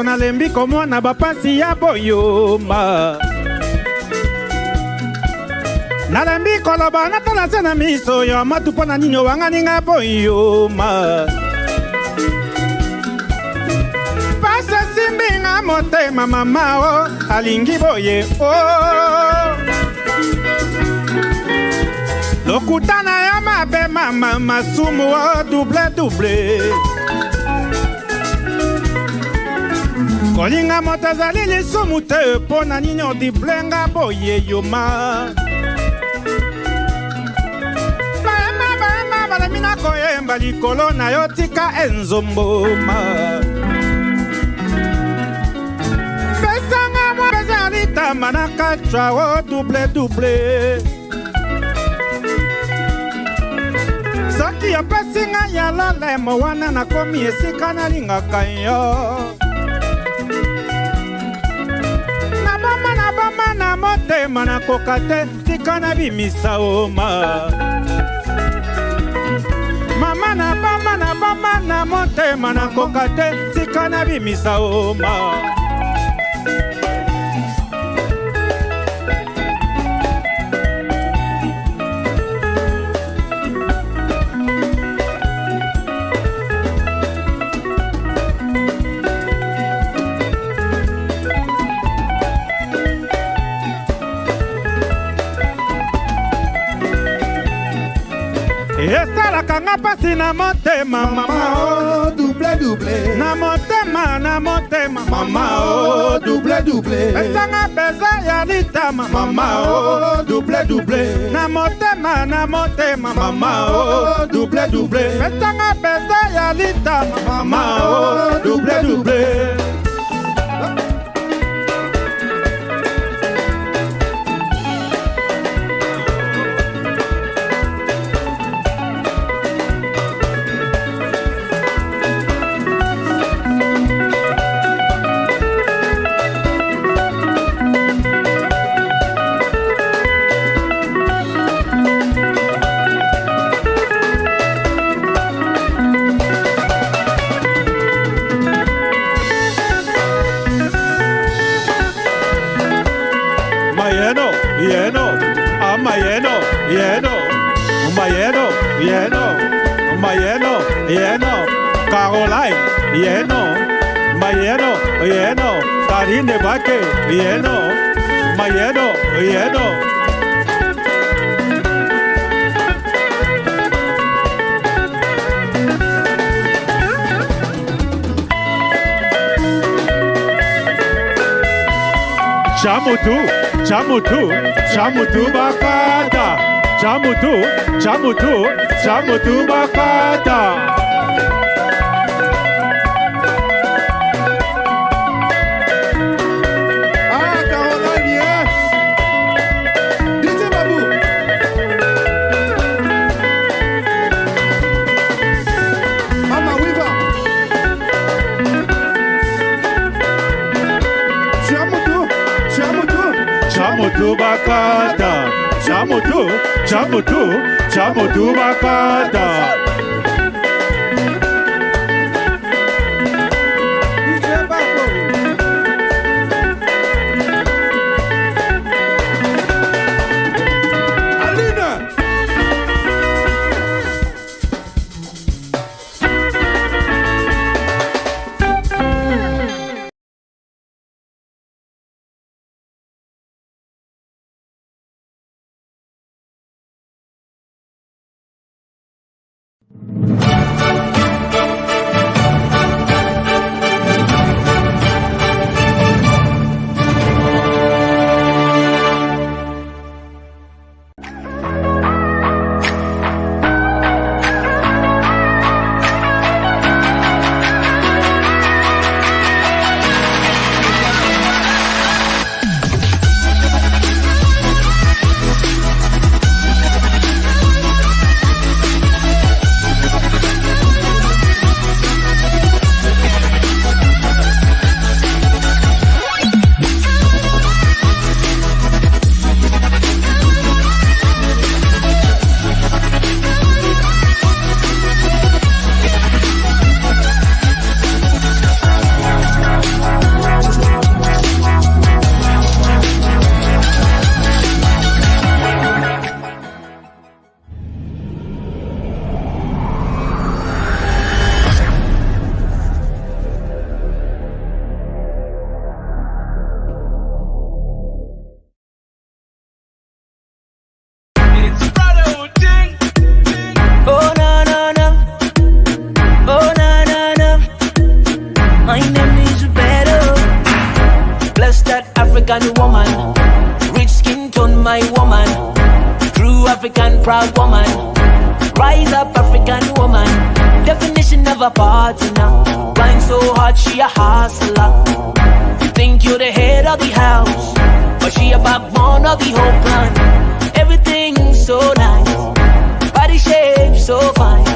Nalembi komo na bapasi ya boyoma Nalembi koloba natala sena miso yo matupo na ninyo wangani nga boyoma Pasa simbi nga motema mama o alingi boye o Lokutana ya mabe mama masumu o double Kolinga motazali lisumu te pona ninyo di blenga boye yoma Baema balamina koyemba likolo na yo tika enzomboma Besanga mwa bezali tamana kachwa o double Soki yo pesinga ya lolemo wana na komi esika na lingaka yo Na motema na kokate tika na bimisa oma Mama na bama na motema na kokate tika na bimisa oma Esala kanga pasi na motema mama o double Na motema mama o double Esanga beza ya litama mama o double Na motema mama o double Esanga beza ya litama mama o double Caroline, Mayeno, Karine Bake, Mayeno. Chamutu bakada, Chamutu Bakata. Chamutu Bakata, Chamutu Bakata. African woman, rich skin tone my woman, true African proud woman, rise up African woman, definition of a partner, blind so hard she a hustler, you think you're the head of the house, but she a backbone of the whole plan, everything so nice, body shape so fine,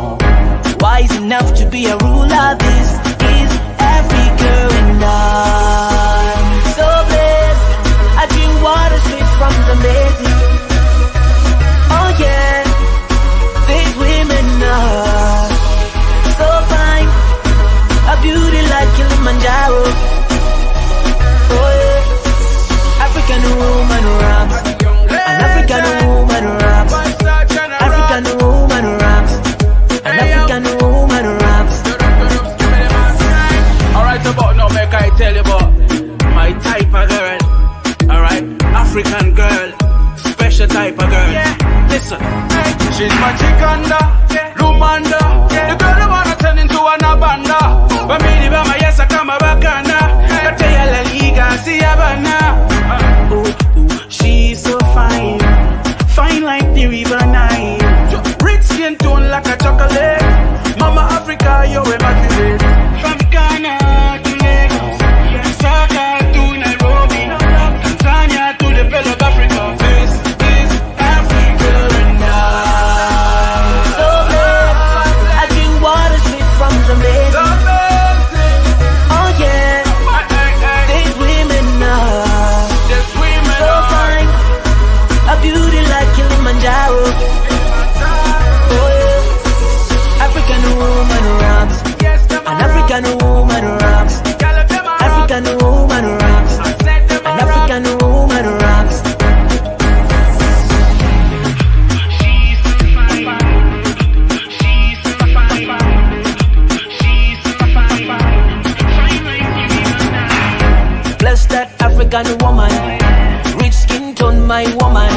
wise enough to be a ruler, this is Africa and I'm so blessed, I drink water straight from the basin. Oh yeah, these women are so fine, a beauty like Kilimanjaro. Oh yeah, African woman raps, an African woman raps, African woman raps, an African woman raps. Alright, about now make I tell you about my type of girl. Alright, African girl, special type of girl. Yeah. Listen, she's my chikanda, Lumanda, the girl who wanna turn into an abanda. But me the bama yes I come a bakana. But tell you la liga see abana. Ooh, she's so fine, fine like the river Nile. Rich skin tone like a chocolate. Mama Africa, you're immaculate. From Ghana to Lagos, Saka to Nairobi, Tanzania to the Bell of Africa. This is Africa and I. So blessed, I drink water straight from the basin. Oh yeah, these women are so fine, a beauty like Kilimanjaro. Oh yeah, African woman raps, an African woman raps, African woman raps, an African woman raps. Bless that African woman, rich skin tone my woman,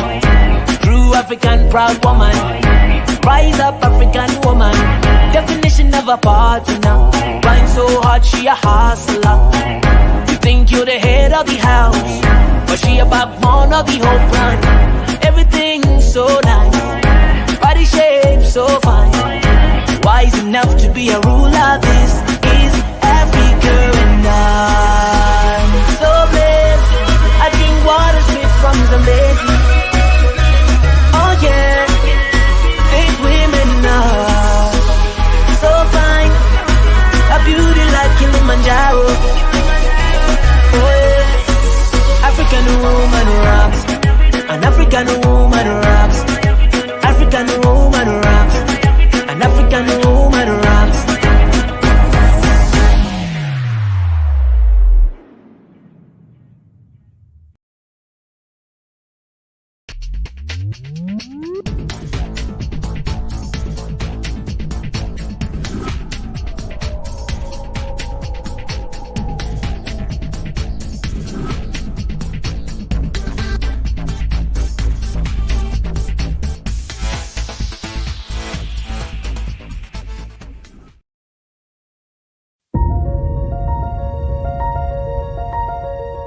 true African proud woman, rise up African woman, definition of a partner, blind so hard she a hustler, you think you're the head of the house, but she a backbone of the whole plan, everything so nice, body shape so fine. Wise enough to be a ruler. This is Africa, and I'm so blessed. I drink water straight from the lady. Oh yeah, these women are so fine. A beauty like Kilimanjaro. Oh yeah, African woman rocks. An African woman rocks. African woman rocks. An African woman rocks.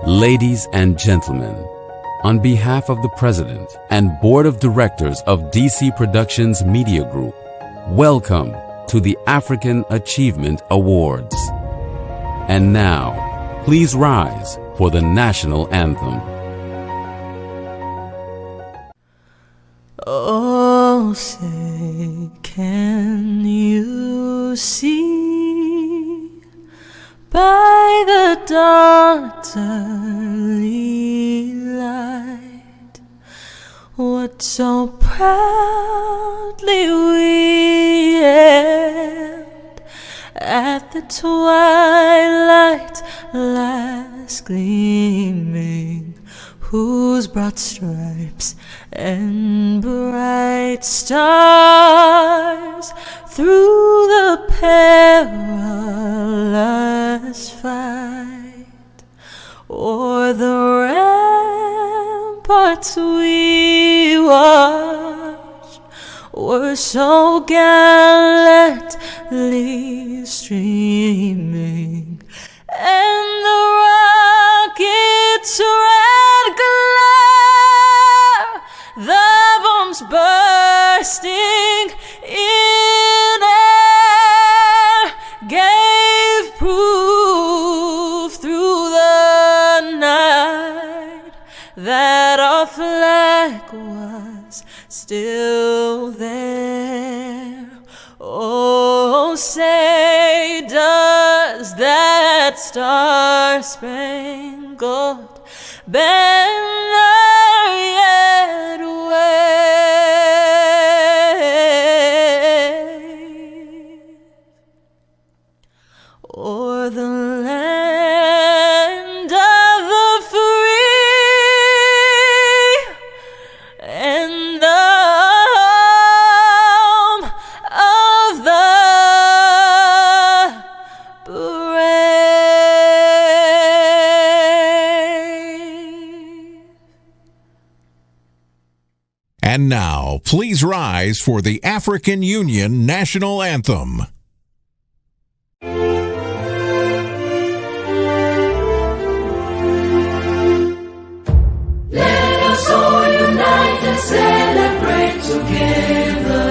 Ladies and gentlemen, on behalf of the President and Board of Directors of DC Productions Media Group, welcome to the African Achievement Awards. And now, please rise for the national anthem. Oh, say, can you see by the dawn's early light what so proudly we hailed at the twilight last gleaming, whose broad stripes and bright stars through the perilous fight o'er the ramparts we watched were so gallantly streaming, and the rockets' red glare, the bombs bursting in air, gave proof through the night that our flag was still there. Oh, say, does that star-spangled banner yet wave o'er the land of the free and the home of the brave? And now, please rise for the African Union National Anthem. Let us all unite and celebrate together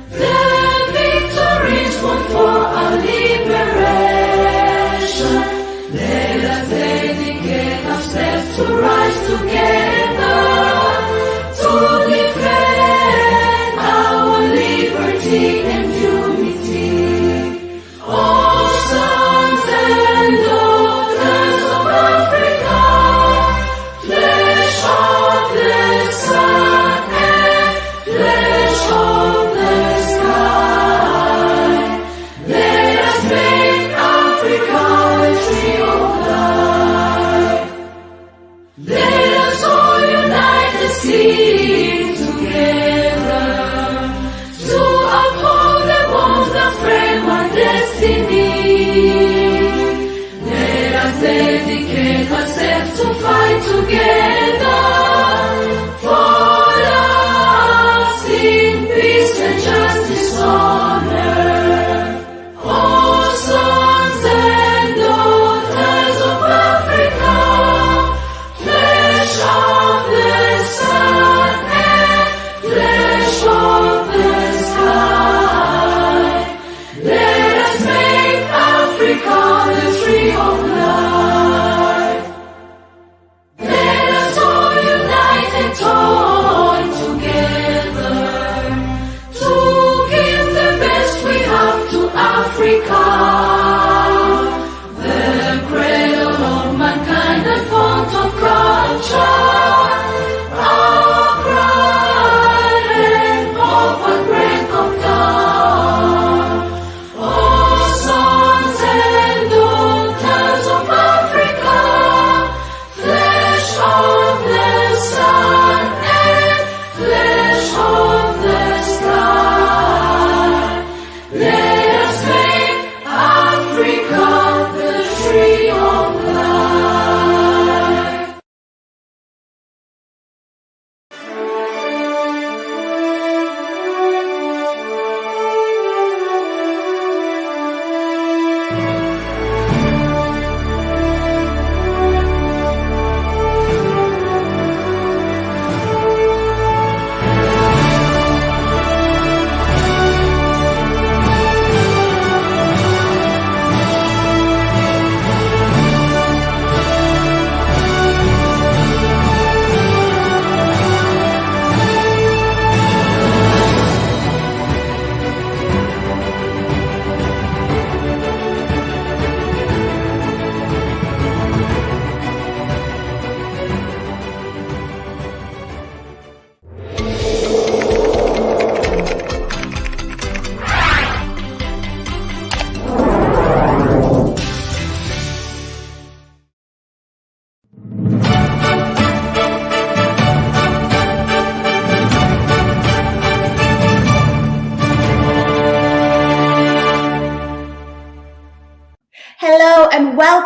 the victories won for our liberation. Let us dedicate ourselves to rise together to defend our liberty and unity. All sons and daughters of Africa, flesh of the sun and flesh of the sky, let us make Africa a tree of life. Let us all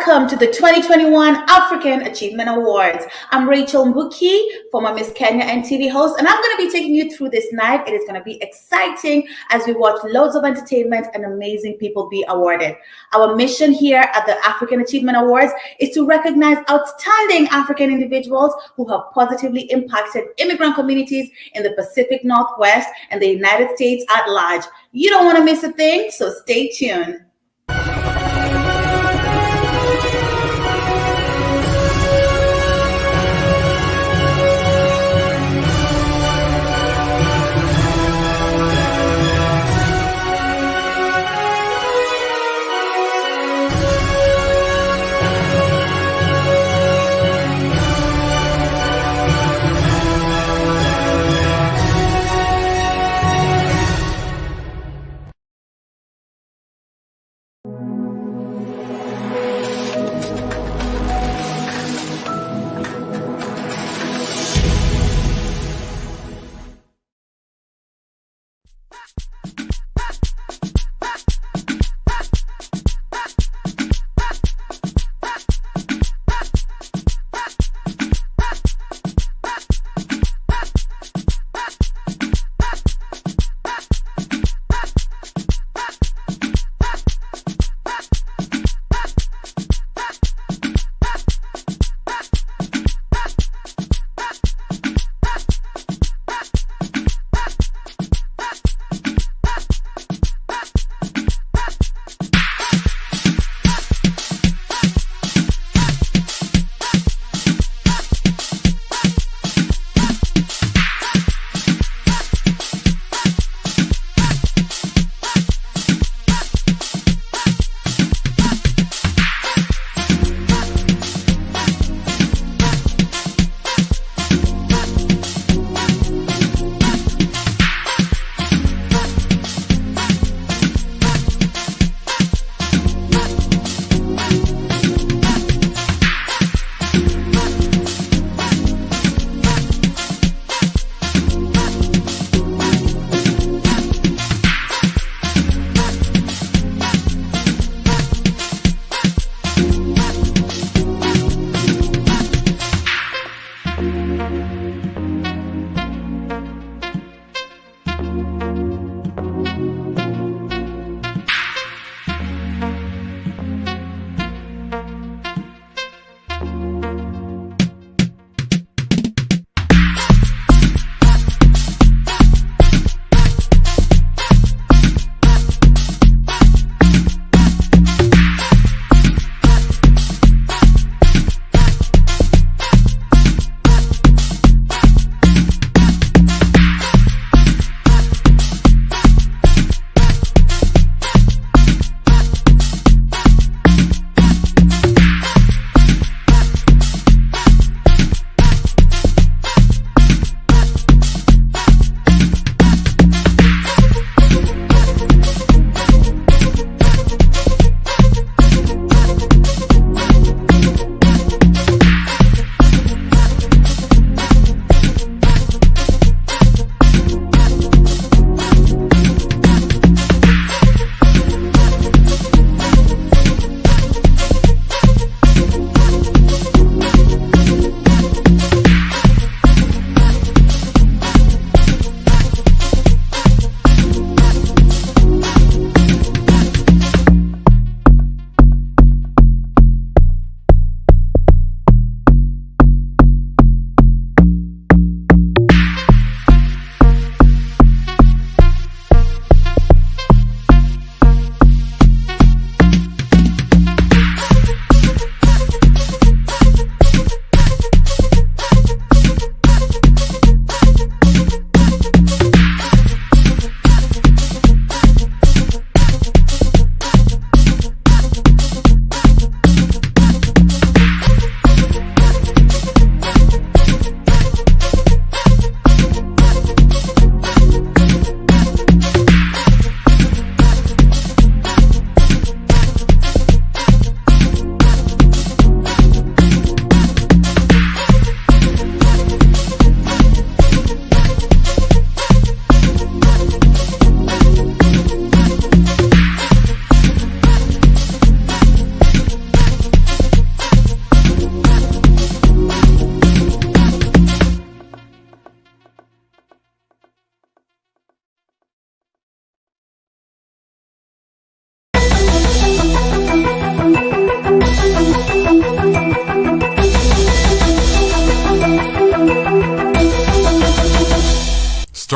Welcome to the 2021 African Achievement Awards. I'm Rachel Mbuki, former Miss Kenya and TV host, and I'm going to be taking you through this night. It is going to be exciting as we watch loads of entertainment and amazing people be awarded. Our mission here at the African Achievement Awards is to recognize outstanding African individuals who have positively impacted immigrant communities in the Pacific Northwest and the United States at large. You don't want to miss a thing, so stay tuned.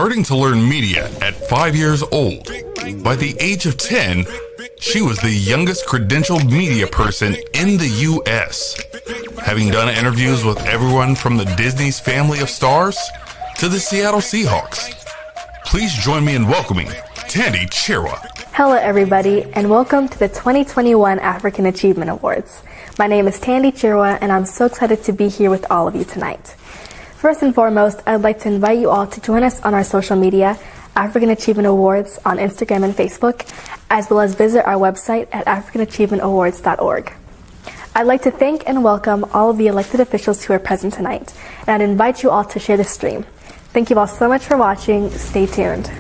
starting to learn media at 5 years old. By the age of 10, she was the youngest credentialed media person in the U.S., having done interviews with everyone from the Disney's family of stars to the Seattle Seahawks. Please join me in welcoming Tandy Chirwa. Hello everybody, and welcome to the 2021 African Achievement Awards. My name is Tandy Chirwa, and I'm so excited to be here with all of you tonight. First and foremost, I'd like to invite you all to join us on our social media, African Achievement Awards on Instagram and Facebook, as well as visit our website at africanachievementawards.org. I'd like to thank and welcome all of the elected officials who are present tonight, and I'd invite you all to share the stream. Thank you all so much for watching. Stay tuned.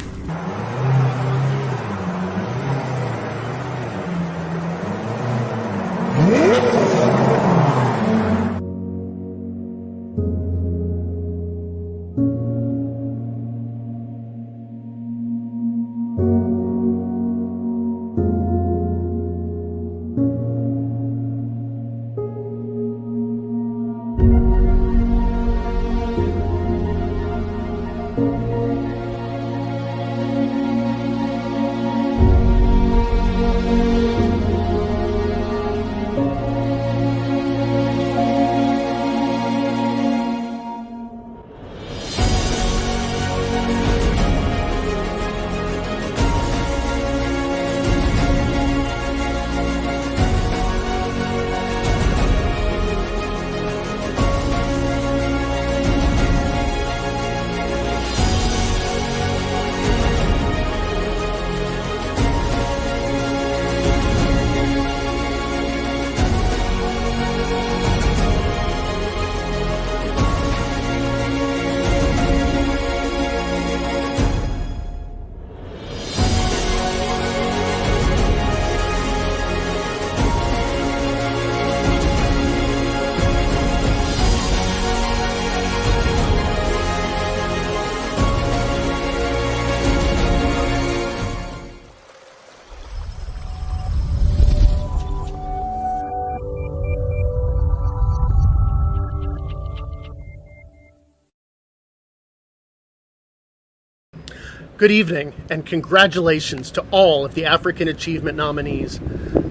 Good evening, and congratulations to all of the African Achievement nominees.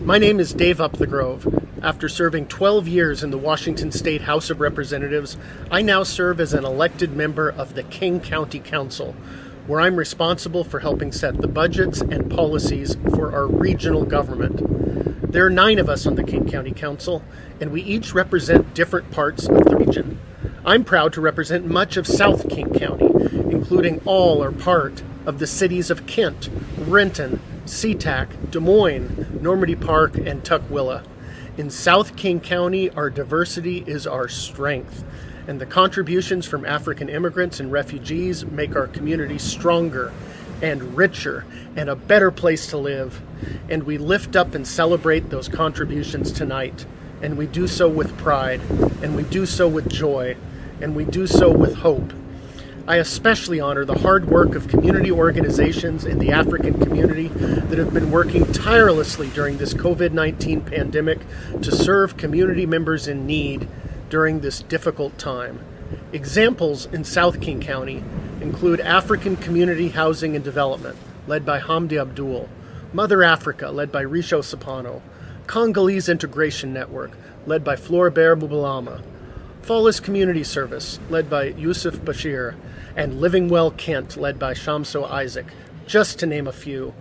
My name is Dave Upthegrove. After serving 12 years in the Washington State House of Representatives, I now serve as an elected member of the King County Council, where I'm responsible for helping set the budgets and policies for our regional government. There are 9 of us on the King County Council, and we each represent different parts of the region. I'm proud to represent much of South King County, including all or part of the cities of Kent, Renton, SeaTac, Des Moines, Normandy Park, and Tukwila. In South King County, our diversity is our strength, and the contributions from African immigrants and refugees make our community stronger and richer and a better place to live. And we lift up and celebrate those contributions tonight, and we do so with pride, and we do so with joy, and we do so with hope. I especially honor the hard work of community organizations in the African community that have been working tirelessly during this COVID-19 pandemic to serve community members in need during this difficult time. Examples in South King County include African Community Housing and Development, led by Hamdi Abdul, Mother Africa, led by Risho Sapano, Congolese Integration Network, led by Floribert Bubalama, Fallis Community Service, led by Yusuf Bashir, and Living Well Kent, led by Shamso Isaac, just to name a few.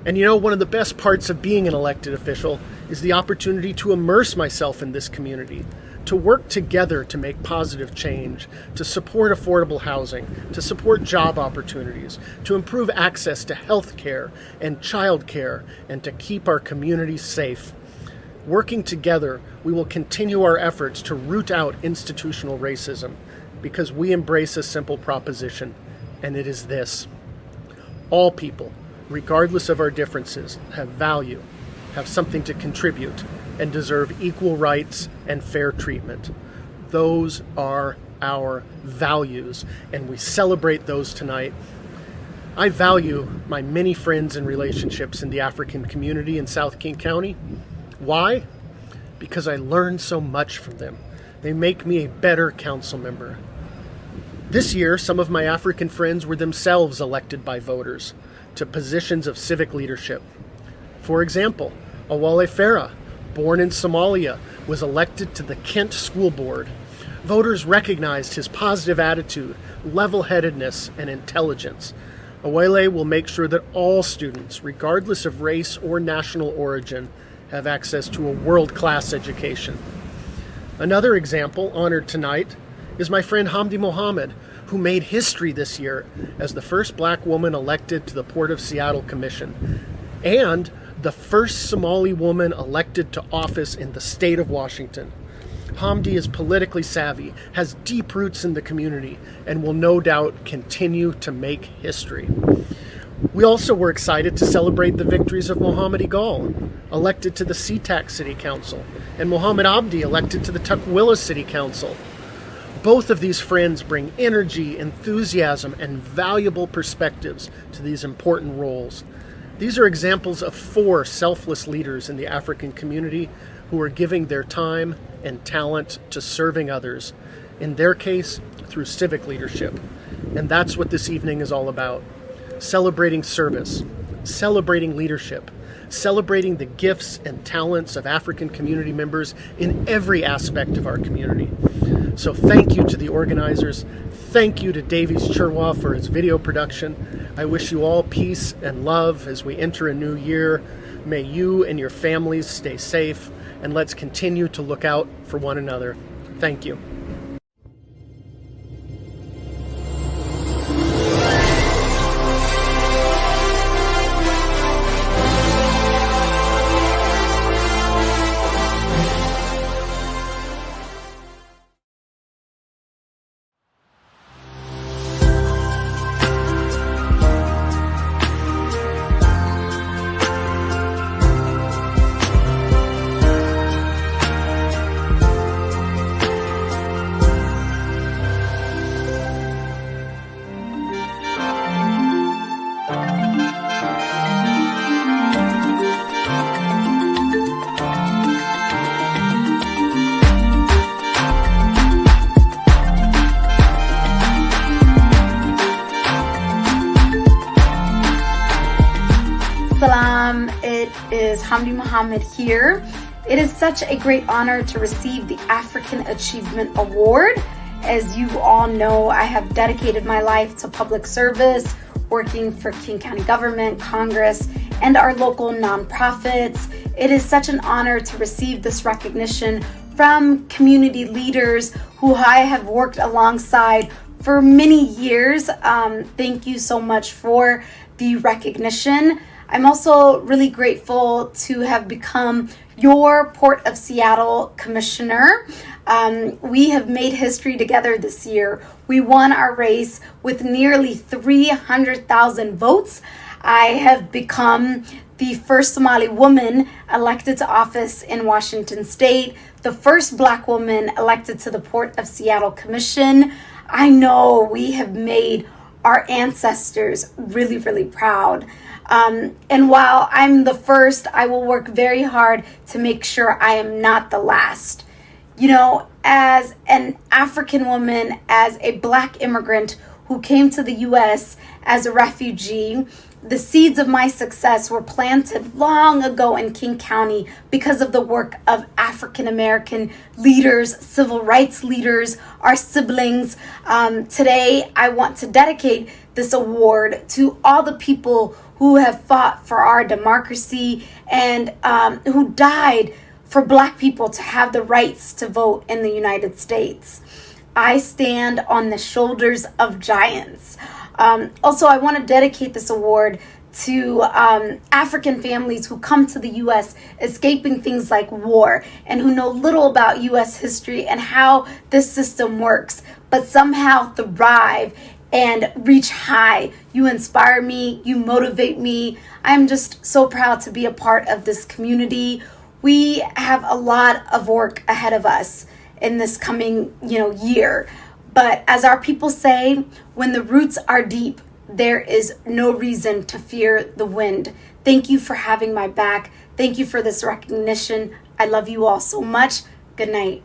And you know, one of the best parts of being an elected official is the opportunity to immerse myself in this community, to work together to make positive change, to support affordable housing, to support job opportunities, to improve access to health care and child care, and to keep our communities safe. Working together, we will continue our efforts to root out institutional racism, because we embrace a simple proposition, and it is this: all people, regardless of our differences, have value, have something to contribute, and deserve equal rights and fair treatment. Those are our values, and we celebrate those tonight. I value my many friends and relationships in the African community in South King County. Why? Because I learn so much from them. They make me a better council member. This year, some of my African friends were themselves elected by voters to positions of civic leadership. For example, Awale Farah, born in Somalia, was elected to the Kent School Board. Voters recognized his positive attitude, level-headedness, and intelligence. Awale will make sure that all students, regardless of race or national origin, have access to a world-class education. Another example honored tonight is my friend Hamdi Muhammad, who made history this year as the first black woman elected to the Port of Seattle Commission, and the first Somali woman elected to office in the state of Washington. Hamdi is politically savvy, has deep roots in the community, and will no doubt continue to make history. We also were excited to celebrate the victories of Mohammed Igal, elected to the SeaTac City Council, and Mohammed Abdi, elected to the Tukwila City Council. Both of these friends bring energy, enthusiasm, and valuable perspectives to these important roles. These are examples of 4 selfless leaders in the African community who are giving their time and talent to serving others, in their case, through civic leadership. And that's what this evening is all about. Celebrating service, celebrating leadership, celebrating the gifts and talents of African community members in every aspect of our community. So thank you to the organizers. Thank you to Davies Chirwa for his video production. I wish you all peace and love as we enter a new year. May you and your families stay safe, and let's continue to look out for one another. Thank you. It is Hamdi Muhammad here. It is such a great honor to receive the African Achievement Award. As you all know, I have dedicated my life to public service, working for King County government, Congress, and our local nonprofits. It is such an honor to receive this recognition from community leaders who I have worked alongside for many years. Thank you so much for the recognition. I'm also really grateful to have become your Port of Seattle Commissioner. We have made history together this year. We won our race with nearly 300,000 votes. I have become the first Somali woman elected to office in Washington State, the first Black woman elected to the Port of Seattle Commission. I know we have made our ancestors really, really proud. And while I'm the first, I will work very hard to make sure I am not the last. You know, as an African woman, as a Black immigrant who came to the U.S. as a refugee, the seeds of my success were planted long ago in King County because of the work of African American leaders, civil rights leaders, our siblings. Today, I want to dedicate this award to all the people who have fought for our democracy and who died for Black people to have the rights to vote in the United States. I stand on the shoulders of giants. Also, I want to dedicate this award to African families who come to the U.S. escaping things like war and who know little about U.S. history and how this system works, but somehow thrive and reach high. You inspire me, you motivate me. I'm just so proud to be a part of this community. We have a lot of work ahead of us in this coming, year. But as our people say, when the roots are deep, there is no reason to fear the wind. Thank you for having my back. Thank you for this recognition. I love you all so much. Good night.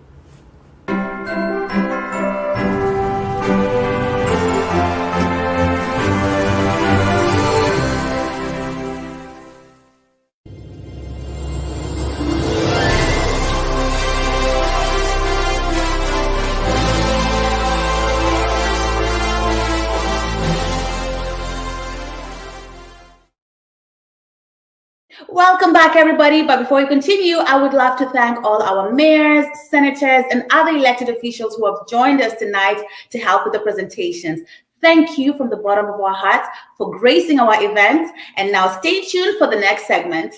Welcome back, everybody. But before we continue, I would love to thank all our mayors, senators, and other elected officials who have joined us tonight to help with the presentations. Thank you from the bottom of our hearts for gracing our events. And now stay tuned for the next segment.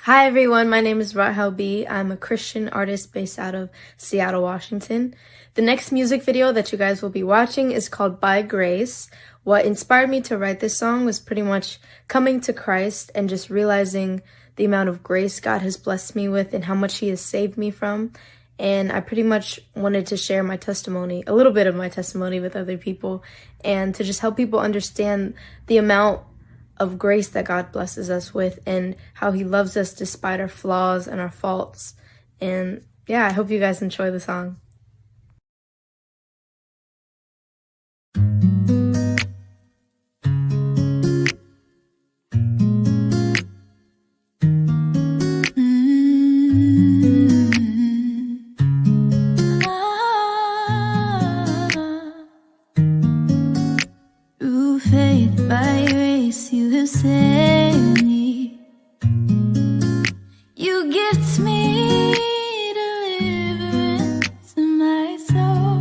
Hi everyone, my name is Rahel B. I'm a Christian artist based out of Seattle, Washington. The next music video that you guys will be watching is called By Grace. What inspired me to write this song was pretty much coming to Christ and just realizing the amount of grace God has blessed me with and how much He has saved me from. And I pretty much wanted to share my testimony, a little bit of my testimony with other people, and to just help people understand the amount of grace that God blesses us with and how He loves us despite our flaws and our faults. And yeah, I hope you guys enjoy the song. Through faith by grace you have saved me. You gift me deliverance in my soul.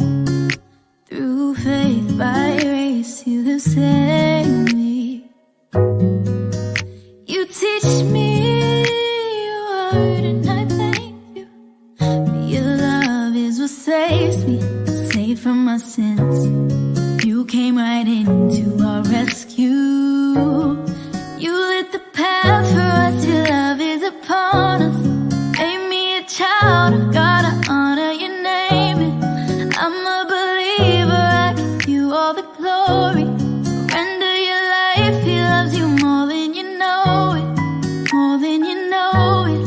Through faith by grace you have saved me. You teach me your word and I thank you. For your love is what saves me, saved from my sins. You came right into our rescue. You lit the path for us, your love is upon us. Made me a child of God, I honor your name. I'm a believer, I give you all the glory. Surrender your life, He loves you more than you know it. More than you know it.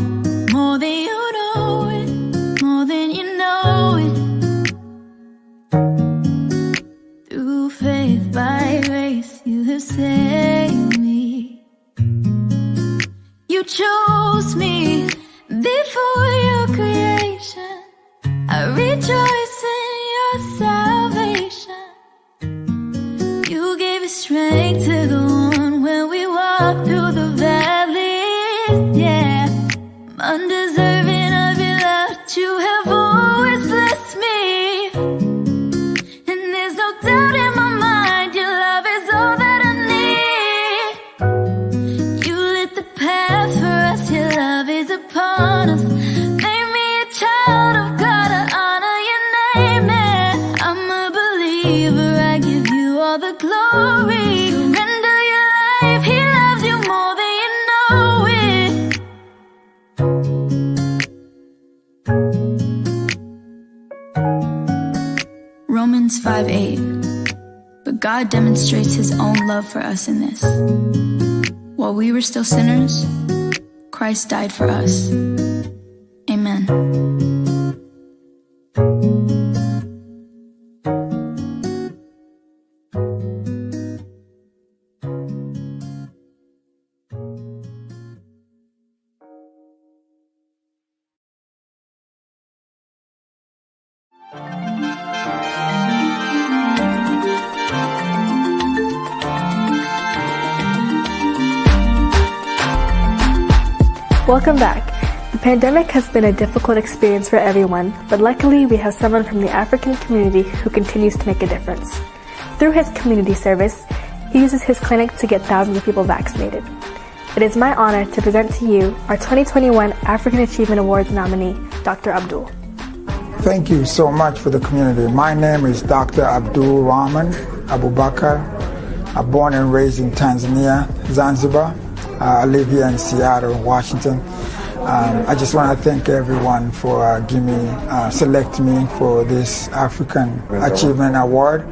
More than you know it. More than you know it. Through faith by grace you have saved me. You chose me before your creation. I rejoice in your salvation. You gave us strength to go on when we walk through the valleys. Yeah, I'm undeserving of your love, but you have always blessed me. And there's no doubt in my mind, your love is all that I need. You lit the path for us, your love is upon us. Made me a child of God, I honor your name. And I'm a believer, I give you all the glory. Surrender your life, He loves you more than you know it. Romans 5:8. But God demonstrates His own love for us in this: while we were still sinners, Christ died for us. Amen. Welcome back. The pandemic has been a difficult experience for everyone, but luckily we have someone from the African community who continues to make a difference. Through his community service, he uses his clinic to get thousands of people vaccinated. It is my honor to present to you our 2021 African Achievement Awards nominee, Dr. Abdul. Thank you so much for the community. My name is Dr. Abdul Rahman Abubakar. I'm born and raised in Tanzania, Zanzibar. I live here in Seattle, Washington. I just want to thank everyone for selecting me for this African Achievement Award.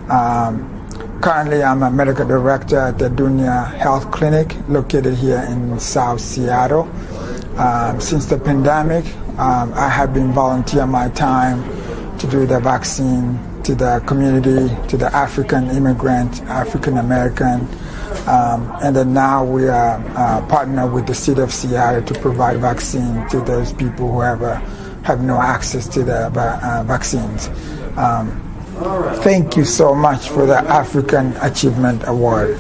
Currently, I'm a medical director at the Dunia Health Clinic located here in South Seattle. Since the pandemic, I have been volunteering my time to do the vaccine to the community, to the African immigrant, African American. And then now we are partnered with the city of Seattle to provide vaccine to those people who have no access to the vaccines. Thank you so much for the African Achievement Award.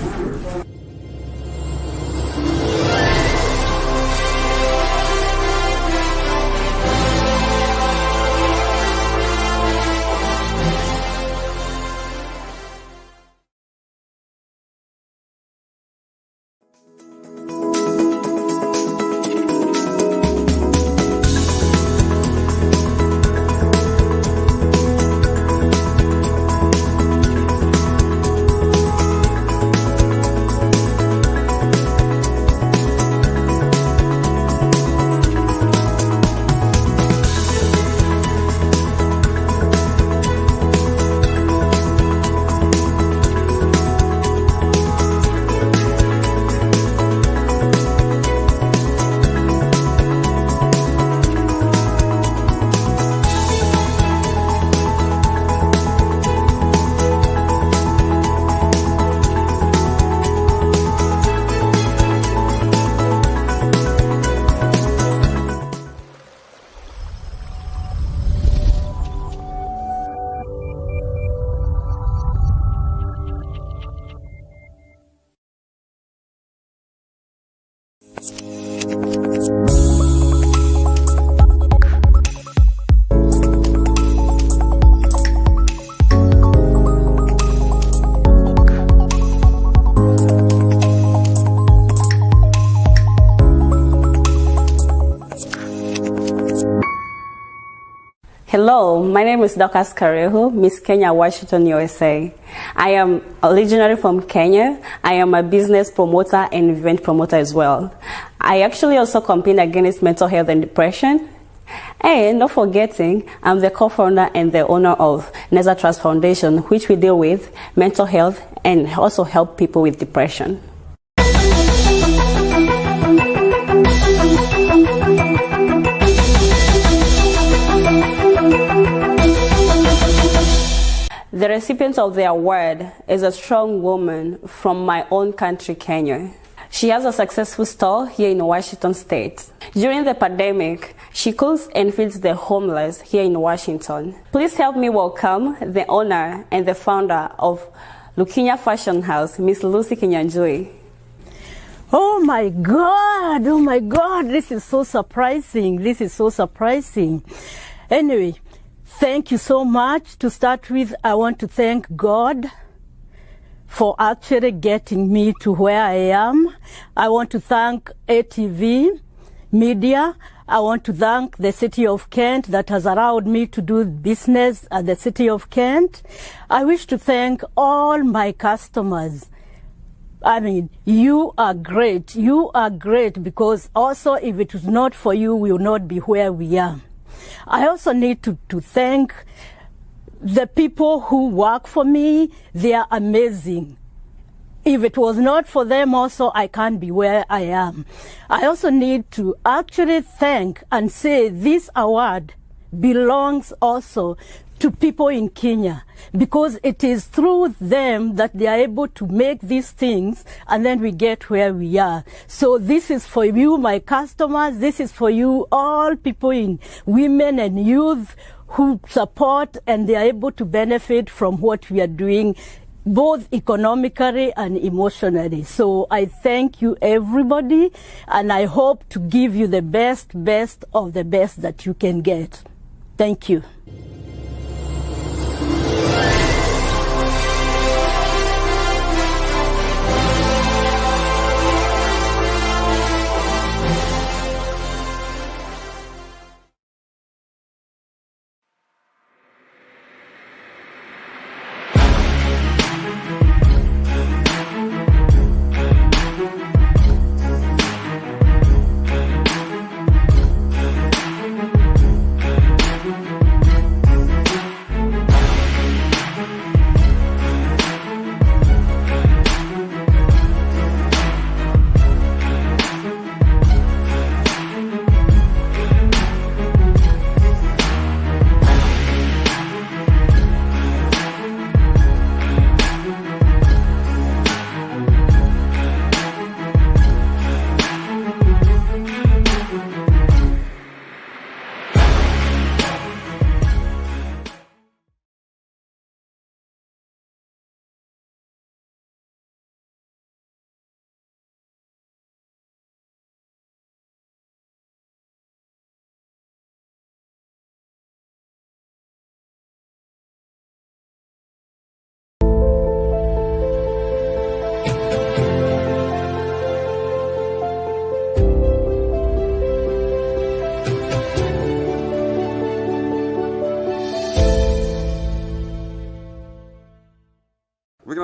Hello, my name is Dr. Karehu, Miss Kenya, Washington, USA. I am originally from Kenya. I am a business promoter and event promoter as well. I actually also campaign against mental health and depression. And not forgetting, I'm the co-founder and the owner of Neza Trust Foundation, which we deal with mental health and also help people with depression. The recipient of the award is a strong woman from my own country, Kenya. She has a successful store here in Washington State. During the pandemic, she cooks and feeds the homeless here in Washington. Please help me welcome the owner and the founder of Lukinya Fashion House, Miss Lucy Kinyanjui. Oh my God, this is so surprising. Anyway, thank you so much. To start with, I want to thank God for actually getting me to where I am. I want to thank ATV Media. I want to thank the City of Kent that has allowed me to do business at the City of Kent. I wish to thank all my customers. I mean, you are great. You are great because also if it was not for you, we would not be where we are. I also need to thank the people who work for me. They are amazing. If it was not for them also, I can't be where I am. I also need to actually thank and say this award belongs also to people in Kenya, because it is through them that they are able to make these things and then we get where we are. So this is for you, my customers. This is for you, all people in women and youth who support and they are able to benefit from what we are doing, both economically and emotionally. So I thank you, everybody, and I hope to give you the best of the best that you can get. Thank you.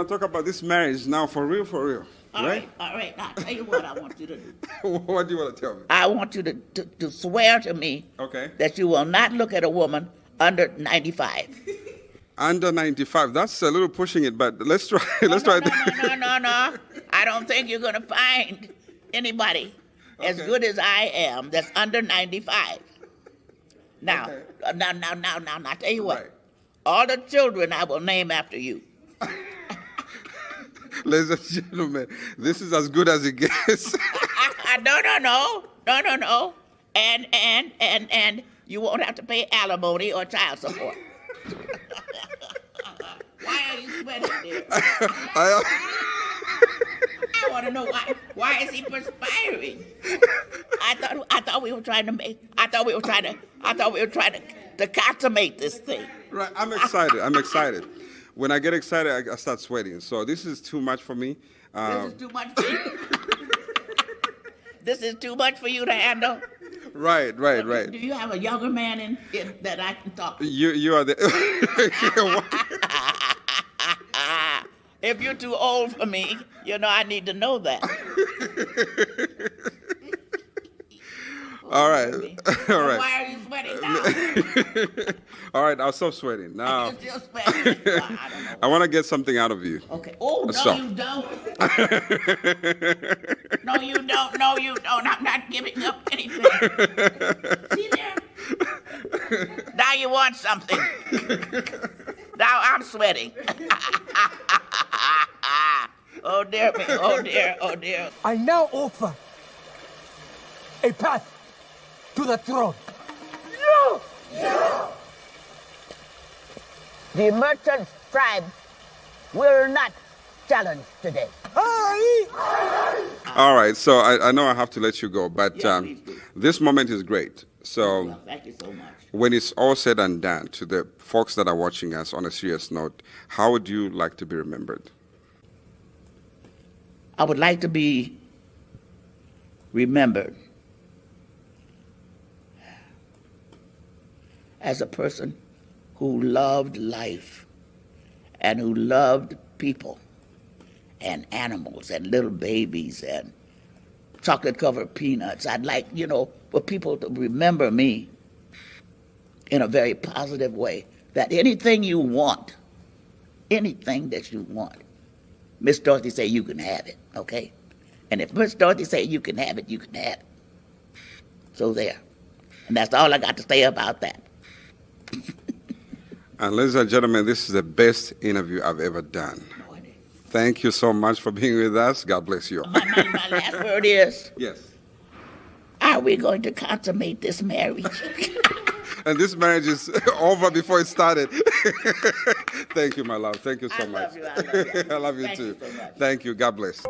to talk about this marriage now, for real, All right. Now, I'll tell you what I want you to do. What do you want to tell me? I want you to swear to me that you will not look at a woman under 95. Under 95. That's a little pushing it, but let's try. No. I don't think you're going to find anybody as good as I am that's under 95. Now, now, I'll tell you what. Right. All the children I will name after you. Ladies and gentlemen, this is as good as it gets. No. And you won't have to pay alimony or child support. Why are you sweating, dear? I want to know why is he perspiring? I thought we were trying to consummate this thing. Right, I'm excited. When I get excited, I start sweating. So this is too much for me. This is too much for you. This is too much for you to handle. Right. Do you have a younger man in that I can talk to? You are the. If you're too old for me, I need to know that. All right. Why are you sweating now? All right, I'll stop sweating. Now, You're still sweating. I want to get something out of you. Okay. Oh, no, you don't. No, you don't. I'm not giving up anything. See there? Now you want something. Now I'm sweating. Oh, dear me. Oh, dear. I now offer a path to the throne. No! The merchant tribe will not challenge today. All right, so I know I have to let you go, but this moment is great. So thank you so much. When it's all said and done, to the folks that are watching us on a serious note, how would you like to be remembered? I would like to be remembered as a person who loved life and who loved people and animals and little babies and chocolate-covered peanuts. I'd like, for people to remember me in a very positive way, that anything you want, anything that you want, Miss Dorothy say you can have it, okay? And if Miss Dorothy say you can have it, you can have it. So there. And that's all I got to say about that. And ladies and gentlemen, this is the best interview I've ever done. Thank you so much for being with us. God bless you. My last word is, yes. Are we going to consummate this marriage? And this marriage is over before it started. Thank you, my love. Thank you so much. I love you. I love you Thank too. You so much. Thank you. God bless.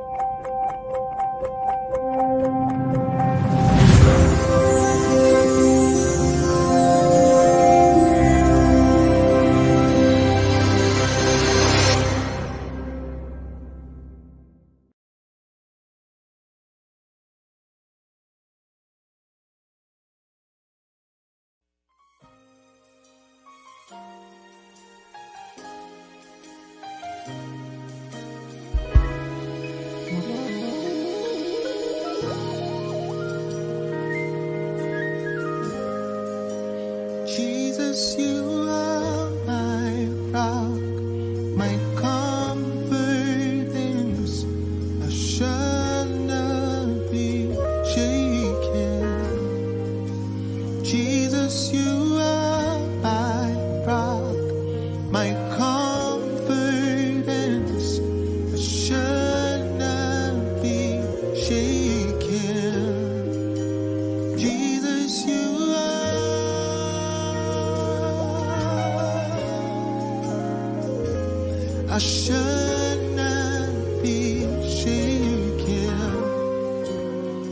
Jesus, you are my rock, my confidence. I shall not be shaken. Jesus, you are my rock, my confidence. I shall not be shaken. Jesus, you are. I should not be shaken.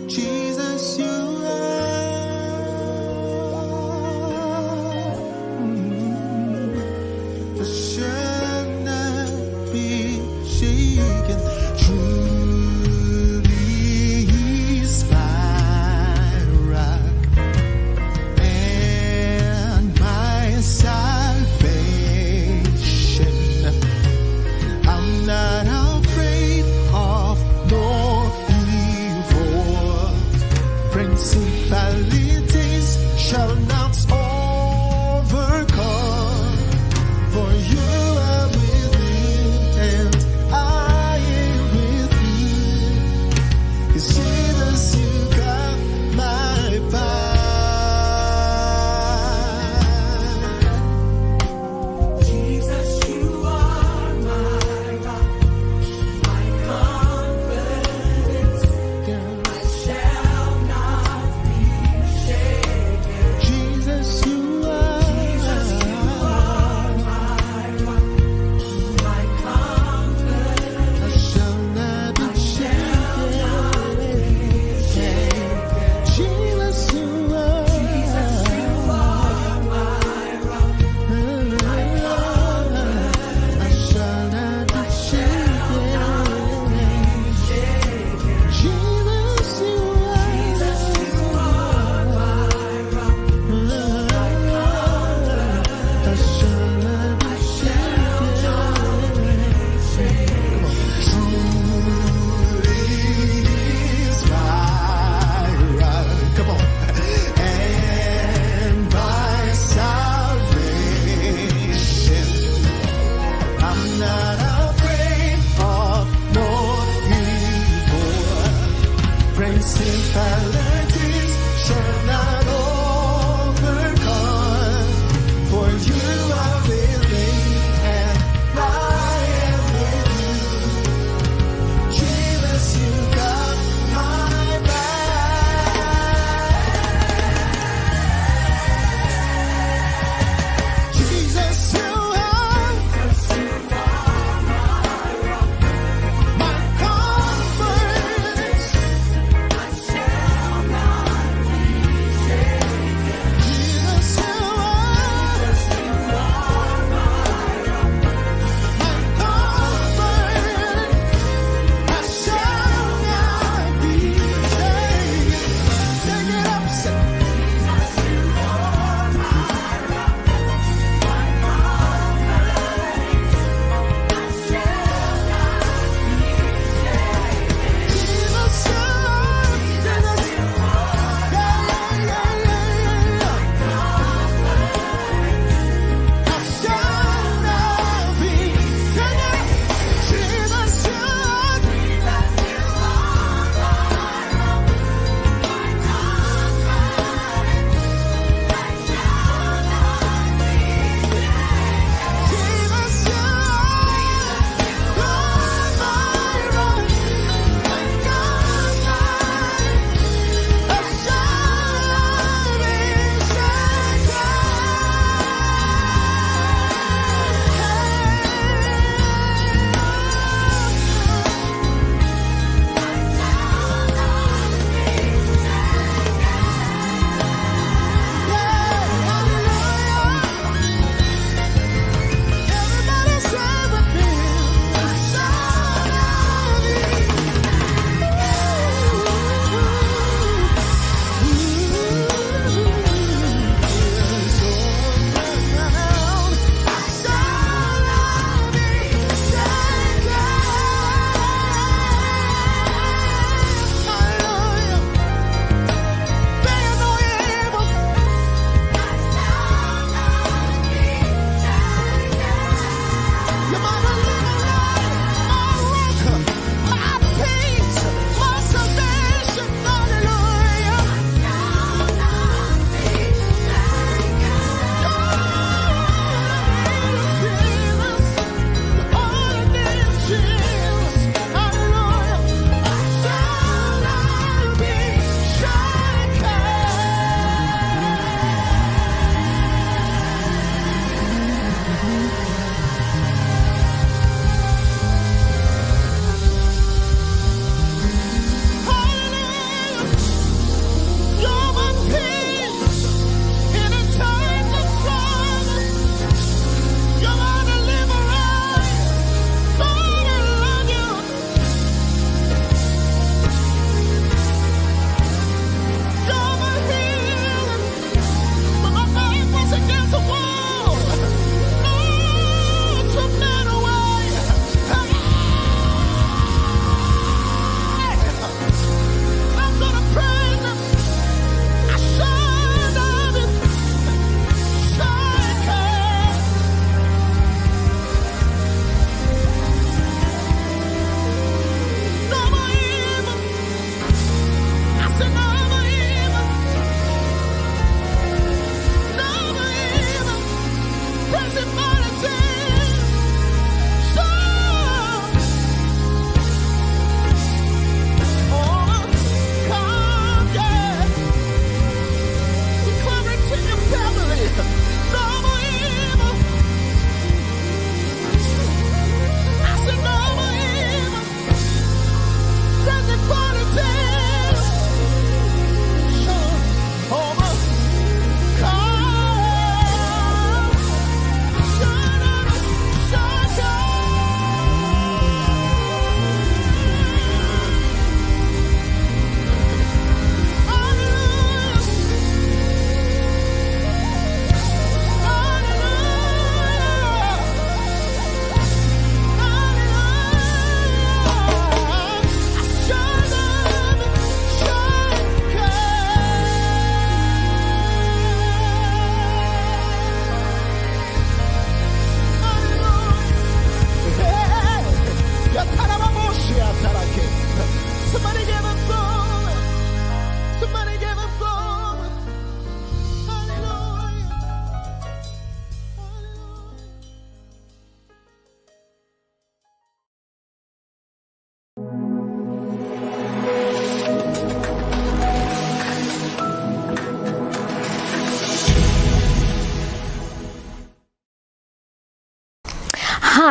Jesus, you are. I should not be shaken. Truly, He's my rock and my salvation. I'm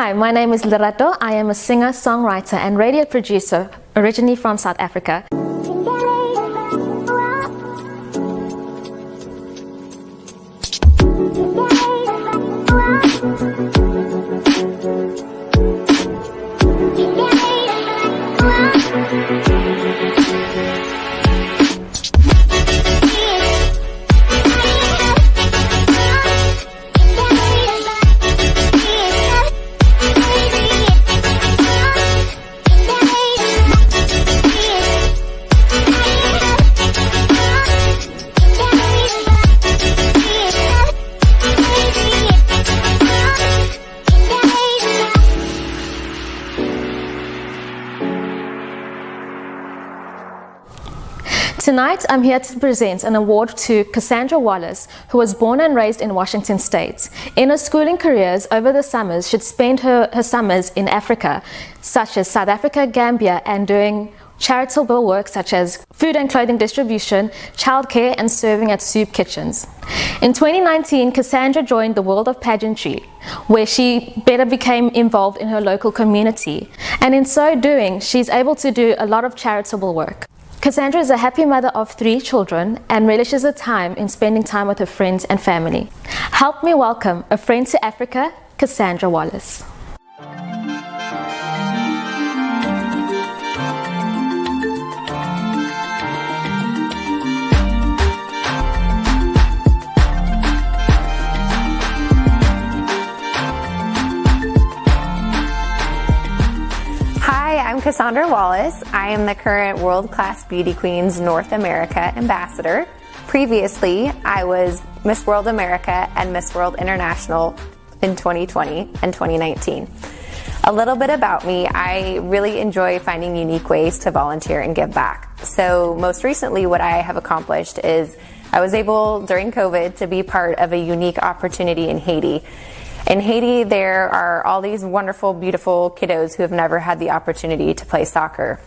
Hi, my name is Lerato. I am a singer, songwriter, and radio producer, originally from South Africa. Tonight, I'm here to present an award to Cassandra Wallace, who was born and raised in Washington State. In her schooling careers over the summers, she'd spent her summers in Africa, such as South Africa, Gambia, and doing charitable work such as food and clothing distribution, childcare, and serving at soup kitchens. In 2019, Cassandra joined the world of pageantry, where she better became involved in her local community. And in so doing, she's able to do a lot of charitable work. Cassandra is a happy mother of 3 children and relishes her time in spending time with her friends and family. Help me welcome a friend to Africa, Cassandra Wallace. I'm Cassandra Wallace. I am the current World Class Beauty Queens North America Ambassador. Previously, I was Miss World America and Miss World International in 2020 and 2019. A little bit about me, I really enjoy finding unique ways to volunteer and give back. So most recently what I have accomplished is I was able during COVID to be part of a unique opportunity in Haiti. In Haiti, there are all these wonderful, beautiful kiddos who have never had the opportunity to play soccer.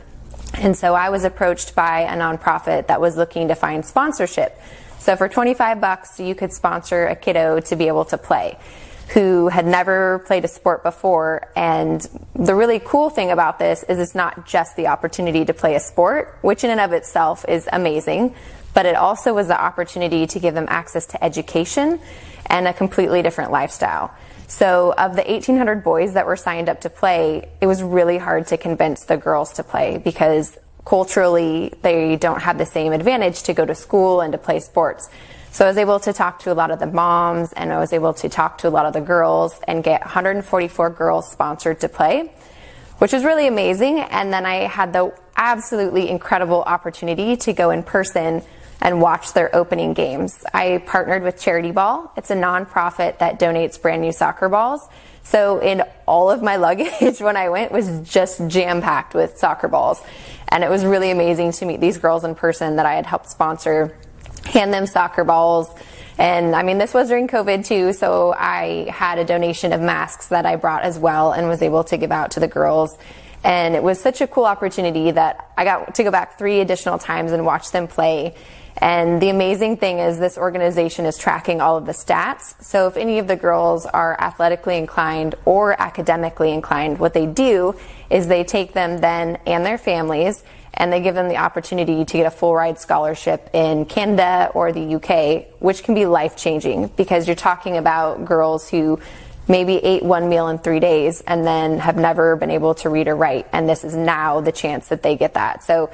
And so I was approached by a nonprofit that was looking to find sponsorship. So for $25, you could sponsor a kiddo to be able to play, who had never played a sport before. And the really cool thing about this is it's not just the opportunity to play a sport, which in and of itself is amazing, but it also was the opportunity to give them access to education and a completely different lifestyle. So of the 1,800 boys that were signed up to play, it was really hard to convince the girls to play because culturally they don't have the same advantage to go to school and to play sports. So I was able to talk to a lot of the moms and I was able to talk to a lot of the girls and get 144 girls sponsored to play, which was really amazing. And then I had the absolutely incredible opportunity to go in person and watch their opening games. I partnered with Charity Ball. It's a nonprofit that donates brand new soccer balls. So in all of my luggage when I went was just jam-packed with soccer balls. And it was really amazing to meet these girls in person that I had helped sponsor, hand them soccer balls. And I mean, this was during COVID too, so I had a donation of masks that I brought as well and was able to give out to the girls. And it was such a cool opportunity that I got to go back 3 additional times and watch them play. And the amazing thing is this organization is tracking all of the stats. So if any of the girls are athletically inclined or academically inclined, what they do is they take them then and their families and they give them the opportunity to get a full ride scholarship in Canada or the UK, which can be life-changing because you're talking about girls who maybe ate 1 meal in 3 days and then have never been able to read or write. And this is now the chance that they get that. So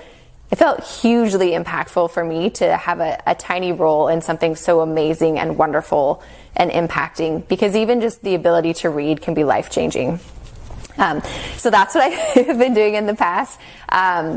it felt hugely impactful for me to have a tiny role in something so amazing and wonderful and impacting, because even just the ability to read can be life-changing. So that's what I have been doing in the past.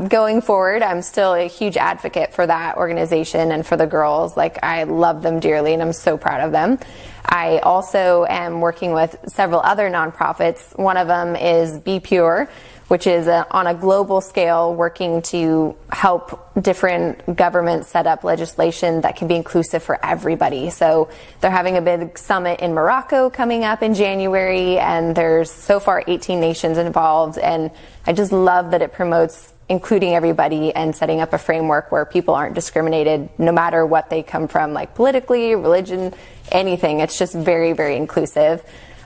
Going forward, I'm still a huge advocate for that organization and for the girls. Like, I love them dearly and I'm so proud of them. I also am working with several other nonprofits. One of them is Be Pure, which is on a global scale working to help different governments set up legislation that can be inclusive for everybody. So they're having a big summit in Morocco coming up in January, and there's so far 18 nations involved. And I just love that it promotes including everybody and setting up a framework where people aren't discriminated no matter what they come from, like politically, religion, anything. It's just very, very inclusive.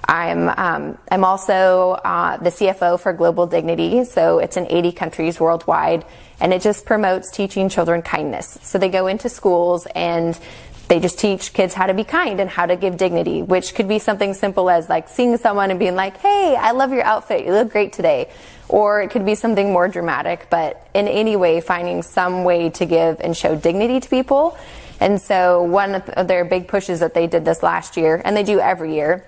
I'm also the CFO for Global Dignity, so it's in 80 countries worldwide, and it just promotes teaching children kindness. So they go into schools and they just teach kids how to be kind and how to give dignity, which could be something simple as like seeing someone and being like, hey, I love your outfit, you look great today. Or it could be something more dramatic, but in any way, finding some way to give and show dignity to people. And so one of their big pushes that they did this last year, and they do every year,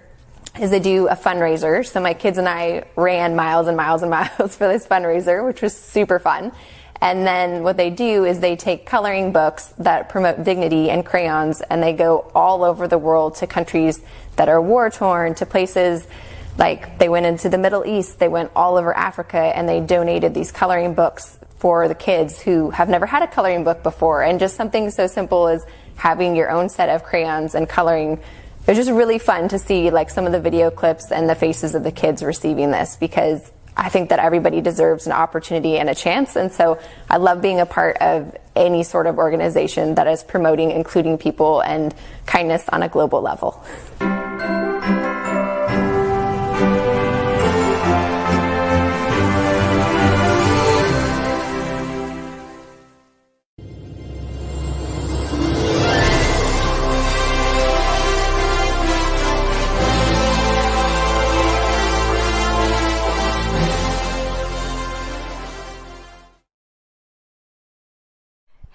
is they do a fundraiser. So my kids and I ran miles and miles and miles for this fundraiser, which was super fun. And then what they do is they take coloring books that promote dignity and crayons, and they go all over the world to countries that are war-torn, to places like they went into the Middle East, they went all over Africa, and they donated these coloring books for the kids who have never had a coloring book before. And just something so simple as having your own set of crayons and coloring. It was just really fun to see like some of the video clips and the faces of the kids receiving this, because I think that everybody deserves an opportunity and a chance. And so I love being a part of any sort of organization that is promoting including people and kindness on a global level.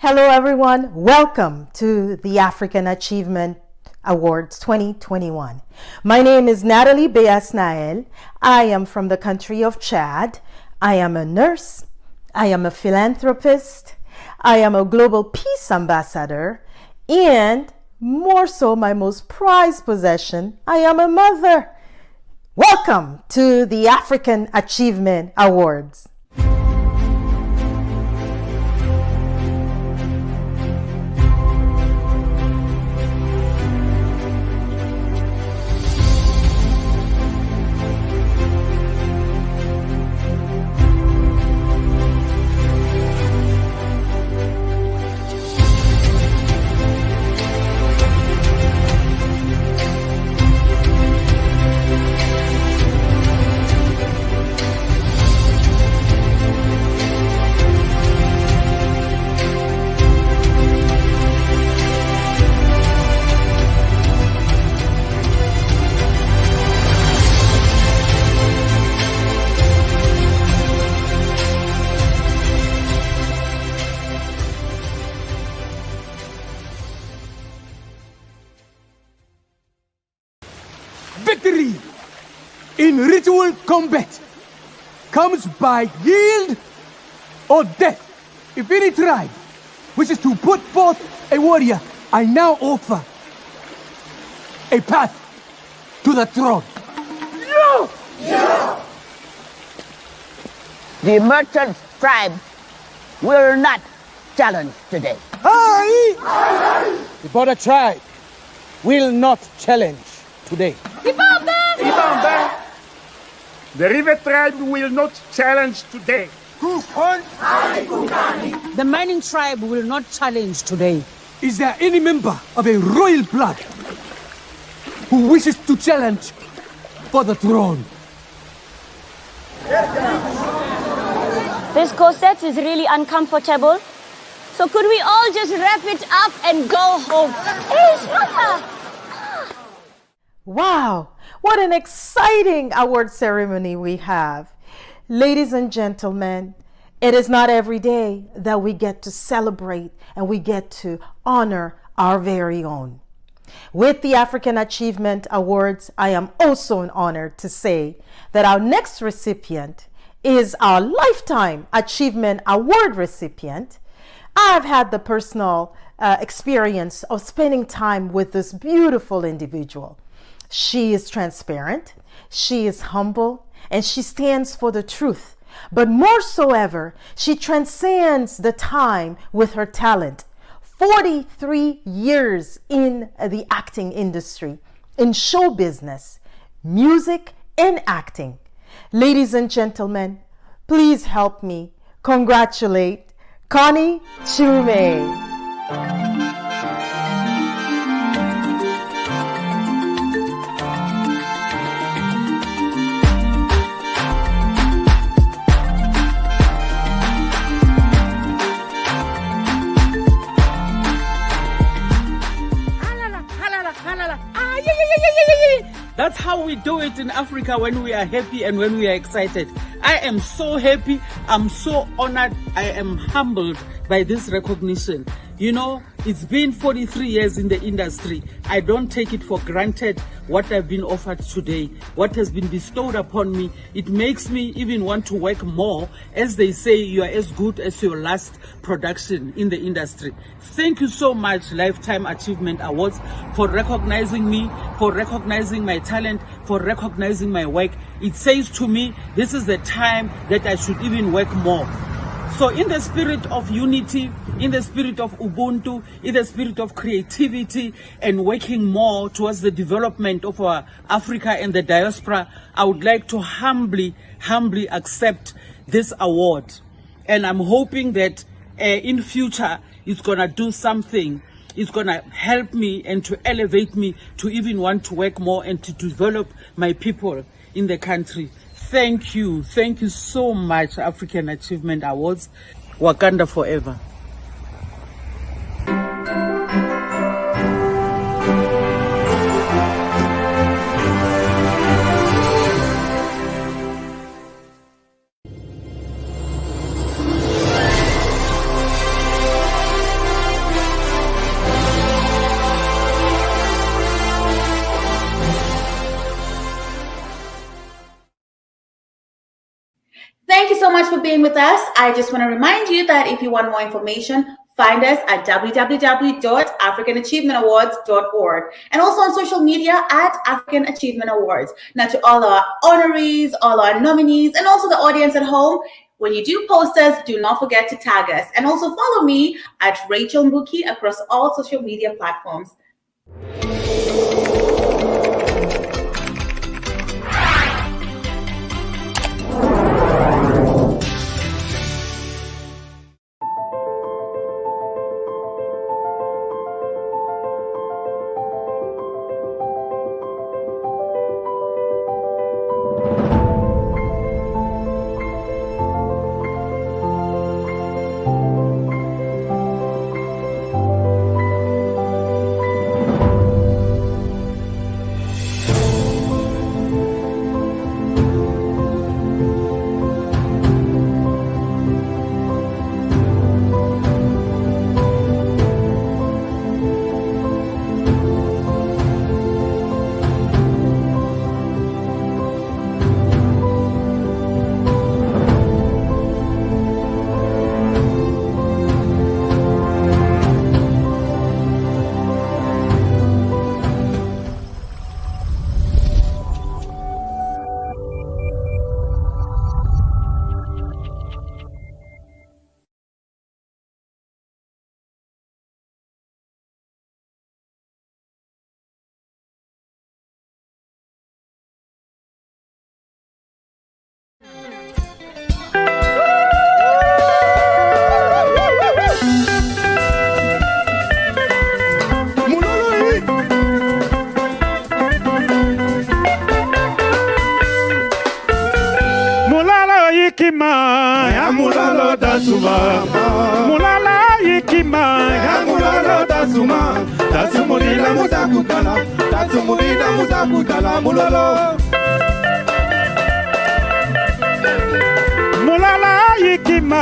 Hello everyone, welcome to the African Achievement Awards 2021. My name is Natalie Beas-Nael. I am from the country of Chad. I am a nurse. I am a philanthropist. I am a global peace ambassador. And more so, my most prized possession, I am a mother. Welcome to the African Achievement Awards. Victory in ritual combat comes by yield or death. If any tribe wishes to put forth a warrior, I now offer a path to the throne. No! No! The merchant tribe will not challenge today. Aye! The border tribe will not challenge today. The river tribe will not challenge today. The mining tribe will not challenge today. Is there any member of a royal blood who wishes to challenge for the throne? This corset is really uncomfortable. So could we all just wrap it up and go home? Hey, Shaka! Wow, what an exciting award ceremony we have. Ladies and gentlemen, it is not every day that we get to celebrate and we get to honor our very own. With the African Achievement Awards, I am also honored to say that our next recipient is our Lifetime Achievement Award recipient. I've had the personal experience of spending time with this beautiful individual. She is transparent, she is humble, and she stands for the truth. But more so ever, she transcends the time with her talent. 43 years in the acting industry, in show business, music, and acting. Ladies and gentlemen, please help me congratulate Connie Chummy. That's how we do it in Africa when we are happy and when we are excited. I am so happy. I'm so honored. I am humbled by this recognition. You know, it's been 43 years in the industry. I don't take it for granted what I've been offered today, what has been bestowed upon me. It makes me even want to work more. As they say, you are as good as your last production in the industry. Thank you so much, Lifetime Achievement Awards, for recognizing me, for recognizing my talent, for recognizing my work. It says to me, this is the time that I should even work more. So in the spirit of unity, in the spirit of Ubuntu, in the spirit of creativity and working more towards the development of our Africa and the diaspora, I would like to humbly accept this award. And I'm hoping that in future, it's gonna do something. It's gonna help me and to elevate me to even want to work more and to develop my people in the country. Thank you so much, African Achievement Awards. Wakanda forever. Thank you so much for being with us. I just want to remind you that if you want more information, find us at www.africanachievementAwards.org and also on social media at African Achievement Awards. Now, to all our honorees, all our nominees, and also the audience at home, when you do post us, do not forget to tag us. And also follow me at Rachel Mbuki across all social media platforms. mulalo dasuma mulala yikima ya mulalo dasuma dasumulila mutakutala mulolo mulala yikima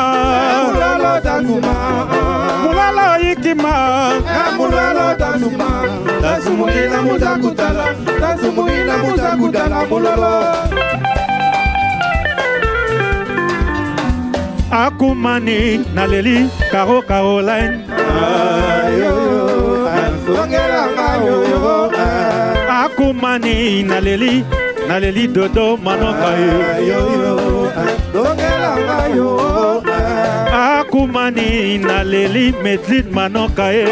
mulalo dasuma mulala yikima ya mulalo dasuma dasumulila mutakutala mulolo Akumani naleli Karo Caroline Akumani naleli Dodo Manokaye Akumani naleli Medlin Manokaye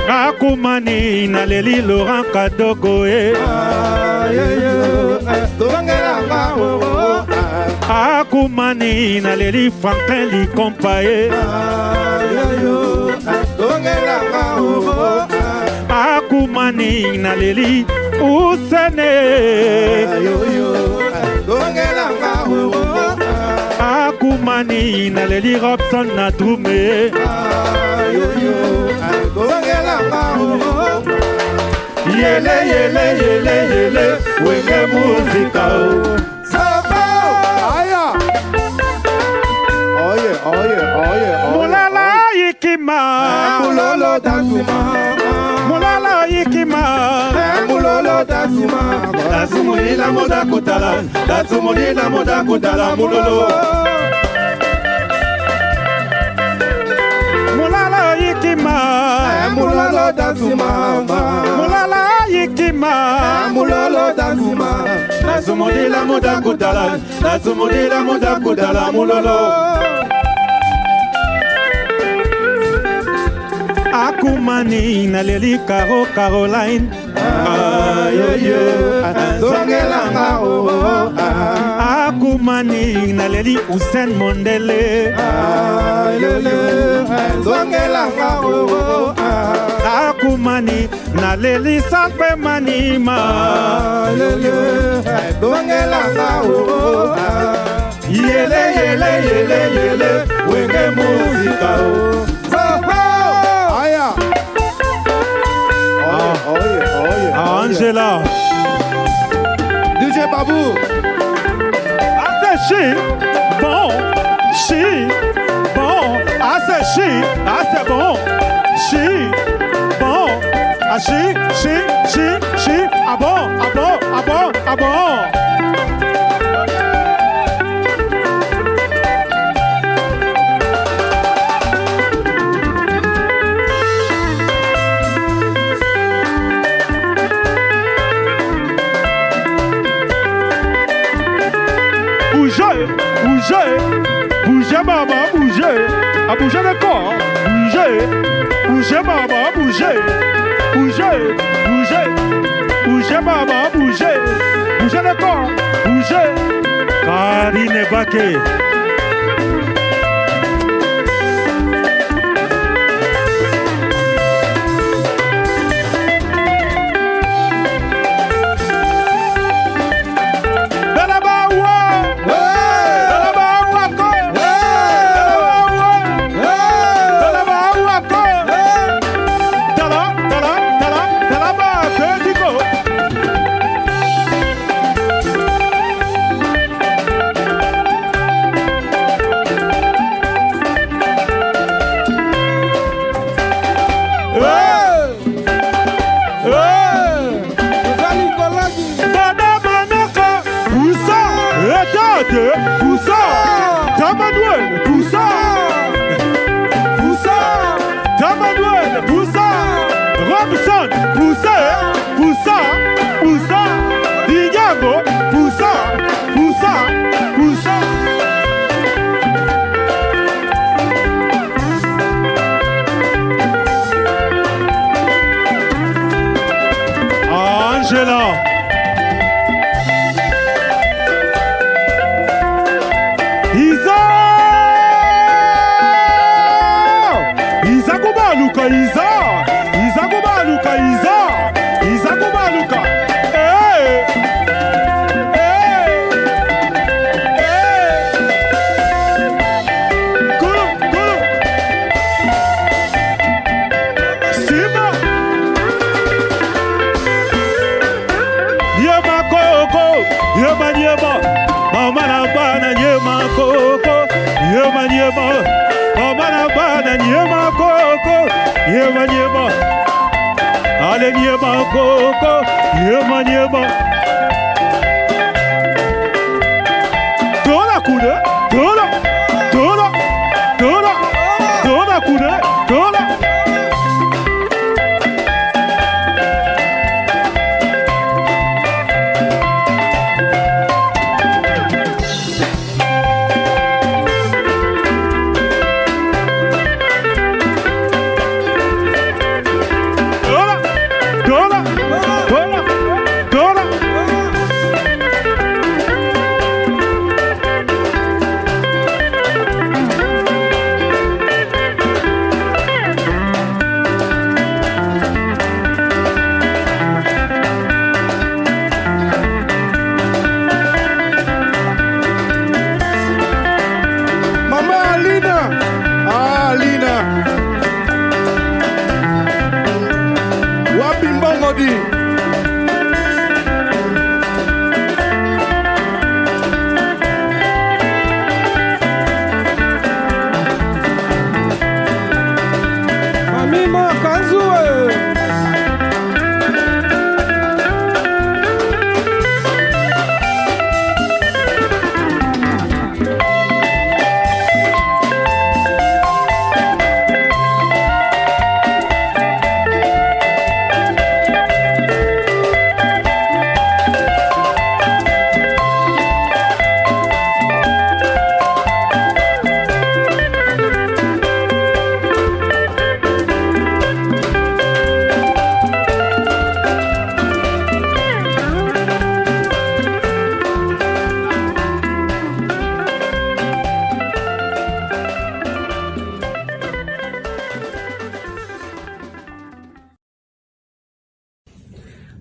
Akumani naleli Laurent Kadogoe Akumani naleli Franklin Likompaye Akumani naleli Usene Akumani naleli Robson Nadrume Yele, yele, yele, yele, wenge música. Samba! Aya! Oye, oye, oye, oye. Mulala yikima. Mulolo dansuma. Mulala yikima. Mulolo dansuma. Dansumulila moda kutala. Dansumulila moda kutala. Mulolo. Mulala yikima. Mulolo dansuma. Mulala yikima. Mulolo dansuma. Dansumulila moda kutala. Dansumulila moda kutala. Mulolo. Akumani naleli Caro Caroline ayoyo zongelanga Akumani naleli Usain Mondele ayoyo zongelanga Akumani naleli Sakpe Manima ayoyo zongelanga Yele yele yele yele wenge música Angela DJ Babou Assez chi bon chi bon assez chi assez bon chi bon ah chi ah bon ah bon ah bon ah bon Bougez maman, bougez, à bouger le corps, bougez maman, bougez maman, bougez le corps, bougez. Karine Baké. Mimo Kanzue.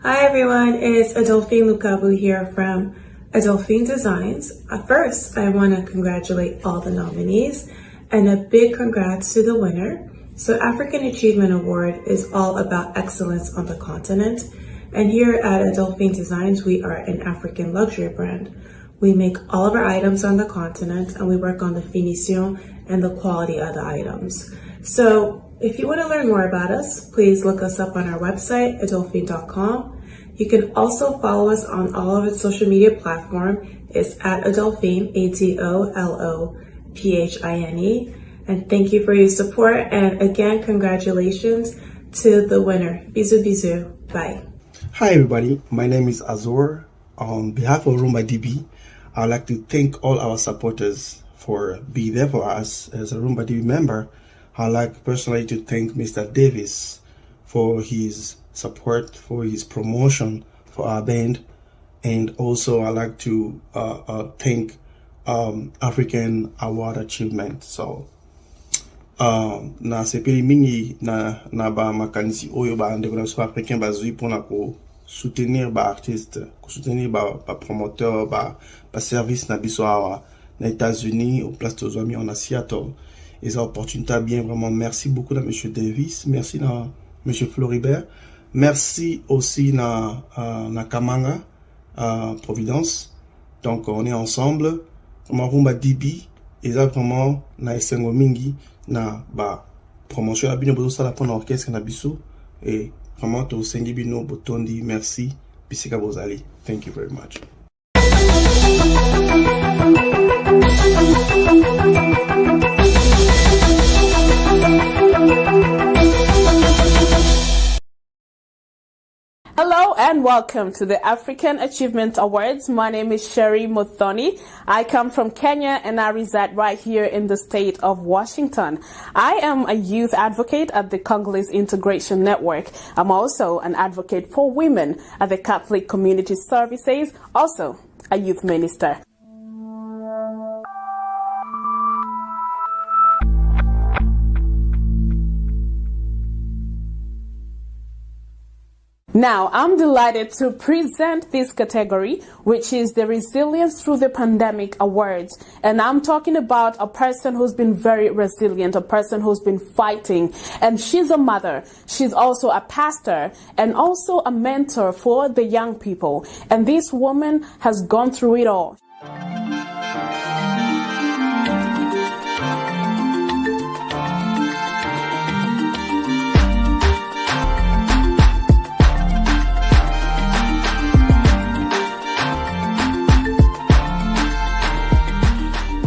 Hi everyone, it's Adolphine here from Adolphine Designs. First, I want to congratulate all the nominees and a big congrats to the winner. So African Achievement Award is all about excellence on the continent. And here at Adolphine Designs, we are an African luxury brand. We make all of our items on the continent and we work on the finition and the quality of the items. So if you want to learn more about us, please look us up on our website, adolphine.com. You can also follow us on all of its social media platforms. It's at Adolphine, ADOLOPHINE. And thank you for your support. And again, congratulations to the winner. Bisous, bisous. Bye. Hi, everybody. My name is Azor. On behalf of Rumba TV, I'd like to thank all our supporters for being there for us. As a Rumba TV member, I'd like personally to thank Mr. Davis for his support, for his promotion for our band, and also I'd like to thank African Award Achievement. So na sepeli mingi na ba makanisi oyo ba ndeko na so africain ba zui pona ko soutenir ba artiste, ko soutenir ba promoteur, ba service na biso awa na États-Unis, au place aux amis en Seattle. Et ça opportunité bien vraiment. Merci beaucoup à Monsieur Davis, merci à Monsieur Floribert, merci aussi à Kamanga, Providence. Donc on est ensemble. Comme Rumba DB, exactement na esengo mingi na ba promotion la bino bozo sala pona orchestre na biso et vraiment to sengi bino botondi. Merci bisika bozali. Thank you very much. Hello and welcome to the African Achievement Awards. My name is Sherry Muthoni. I come from Kenya and I reside right here in the state of Washington. I am a youth advocate at the Congolese Integration Network. I'm also an advocate for women at the Catholic Community Services, also a youth minister. Now, I'm delighted to present this category, which is the Resilience Through the Pandemic Awards. And I'm talking about a person who's been very resilient, a person who's been fighting. And she's a mother. She's also a pastor and also a mentor for the young people. And this woman has gone through it all.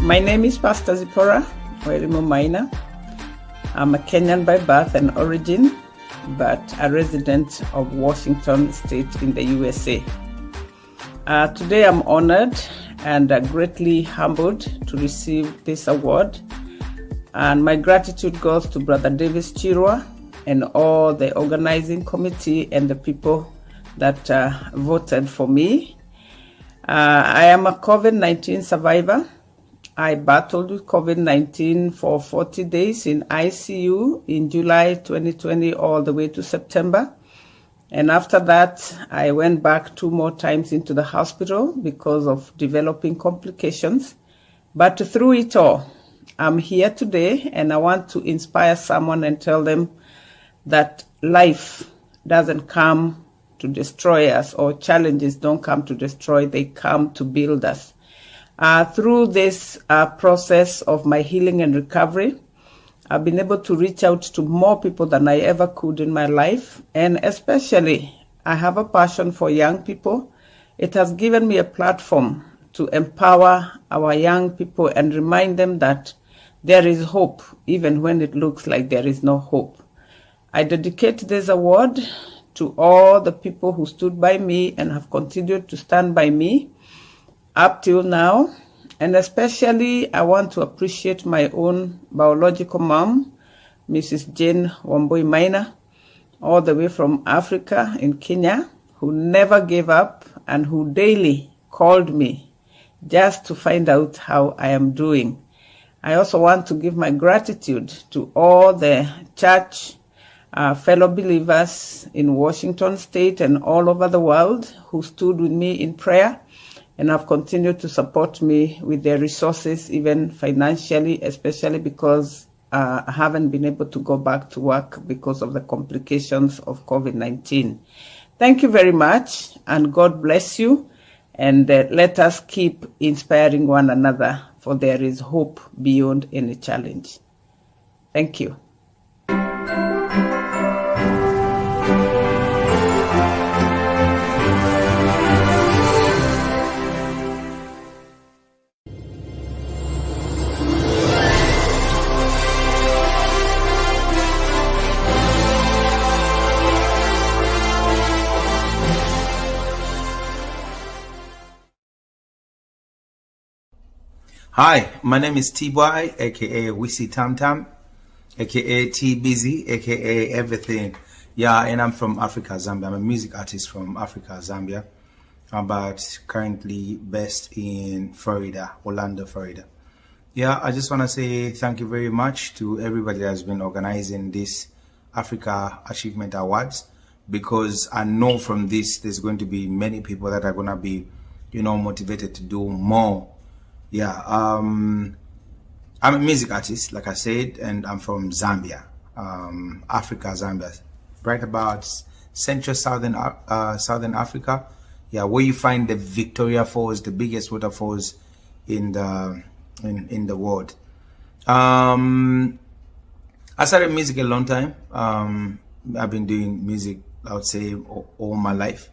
My name is Pastor Zipporah Maina. I'm a Kenyan by birth and origin, but a resident of Washington State in the USA. Today I'm honored and greatly humbled to receive this award. And my gratitude goes to Brother Davis Chirwa and all the organizing committee and the people that voted for me. I am a COVID-19 survivor. I battled with COVID-19 for 40 days in ICU in July 2020 all the way to September. And after that, I went back 2 more times into the hospital because of developing complications. But through it all, I'm here today and I want to inspire someone and tell them that life doesn't come to destroy us, or challenges don't come to destroy, they come to build us. Through this process of my healing and recovery, I've been able to reach out to more people than I ever could in my life. And especially, I have a passion for young people. It has given me a platform to empower our young people and remind them that there is hope, even when it looks like there is no hope. I dedicate this award to all the people who stood by me and have continued to stand by me up till now. And especially, I want to appreciate my own biological mom, Mrs. Jane Wambui Maina, all the way from Africa in Kenya, who never gave up and who daily called me just to find out how I am doing. I also want to give my gratitude to all the church fellow believers in Washington State and all over the world who stood with me in prayer and have continued to support me with their resources, even financially, especially because I haven't been able to go back to work because of the complications of COVID-19. Thank you very much, and God bless you, and let us keep inspiring one another, for there is hope beyond any challenge. Thank you. Hi, my name is Tbwoy, aka Wisi Tam Tam, aka T Busy, aka everything. Yeah, and I'm from Africa, Zambia. I'm a music artist from Africa, Zambia, but currently based in Florida, Orlando, Florida. Yeah, I just want to say thank you very much to everybody that has been organizing this Africa Achievement Awards, because I know from this there's going to be many people that are going to be, motivated to do more. Yeah, I'm a music artist, like I said, and I'm from Zambia, Africa, Zambia, right about central southern Africa. Yeah, where you find the Victoria Falls, the biggest waterfalls in the world. I started music a long time. I've been doing music, I would say, all my life.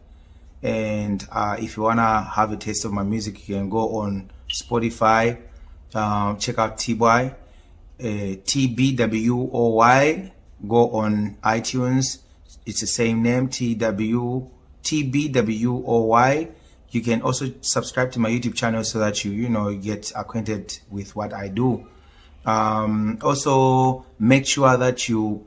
And if you wanna have a taste of my music, you can go on Spotify, check out Tbwoy, Tbwoy. Go on iTunes, it's the same name, Tbwoy. You can also subscribe to my YouTube channel so that you get acquainted with what I do. Also make sure that you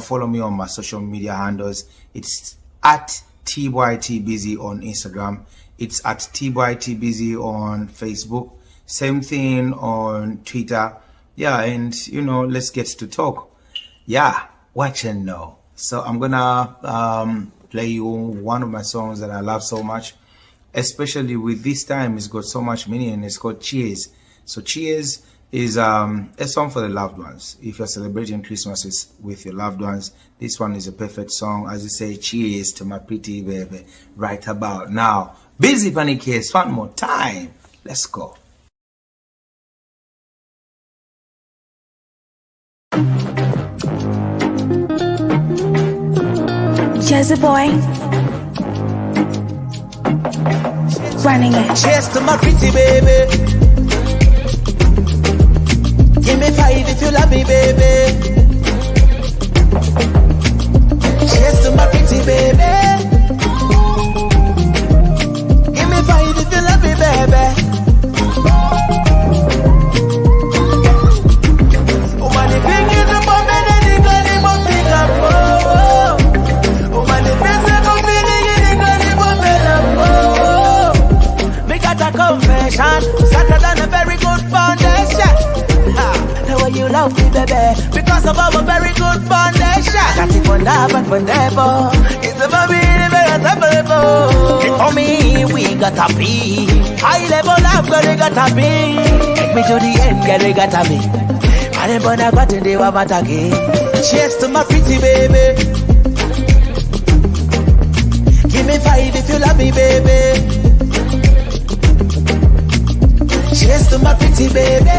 follow me on my social media handles. It's at Tbwoy Tbusy on Instagram. It's at Tbwoy Tbusy on Facebook. Same thing on Twitter. Yeah, and let's get to talk. Yeah, watch and know. So I'm gonna play you one of my songs that I love so much, especially with this time. It's got so much meaning, and it's called Cheers. So Cheers is a song for the loved ones. If you're celebrating Christmas with your loved ones, this one is a perfect song. As you say, cheers to my pretty baby right about now. Busy Panic Case, one more time. Let's go. Zipporah, running it. Cheers to my pretty baby. Give me 5 if you love me, baby. Cheers to my pretty baby. Give me 5 if you love me, baby. Oh man, if you get the bomb and then you got him up, pick up. Oh man, if you say go feeling it, you got him up, pick up. Me got a confession, started on a very good foundation. The way you love me, baby, because of our very good foundation. Got it for now and forever. It's a baby, very temperable. For me, we gotta be high level love, girl, we gotta be. Take me to the end, girl, we gotta be. And then when I got in the water again. Cheers to my pretty baby. Give me 5 if you love me, baby. Cheers to my pretty baby.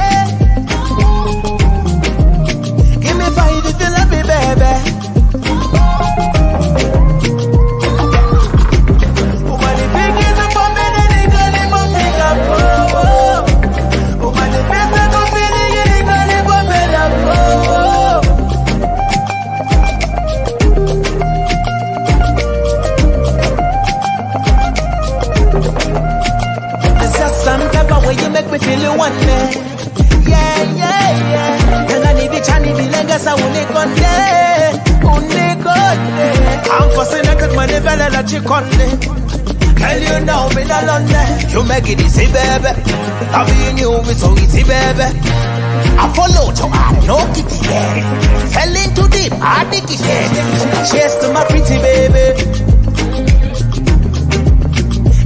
chikonde. Tell you now, me no London. You make it easy, baby. Loving you is so easy, baby. I follow to I no kitty, yeah. Fell into deep, I dig it, yeah. Cheers to my pretty baby.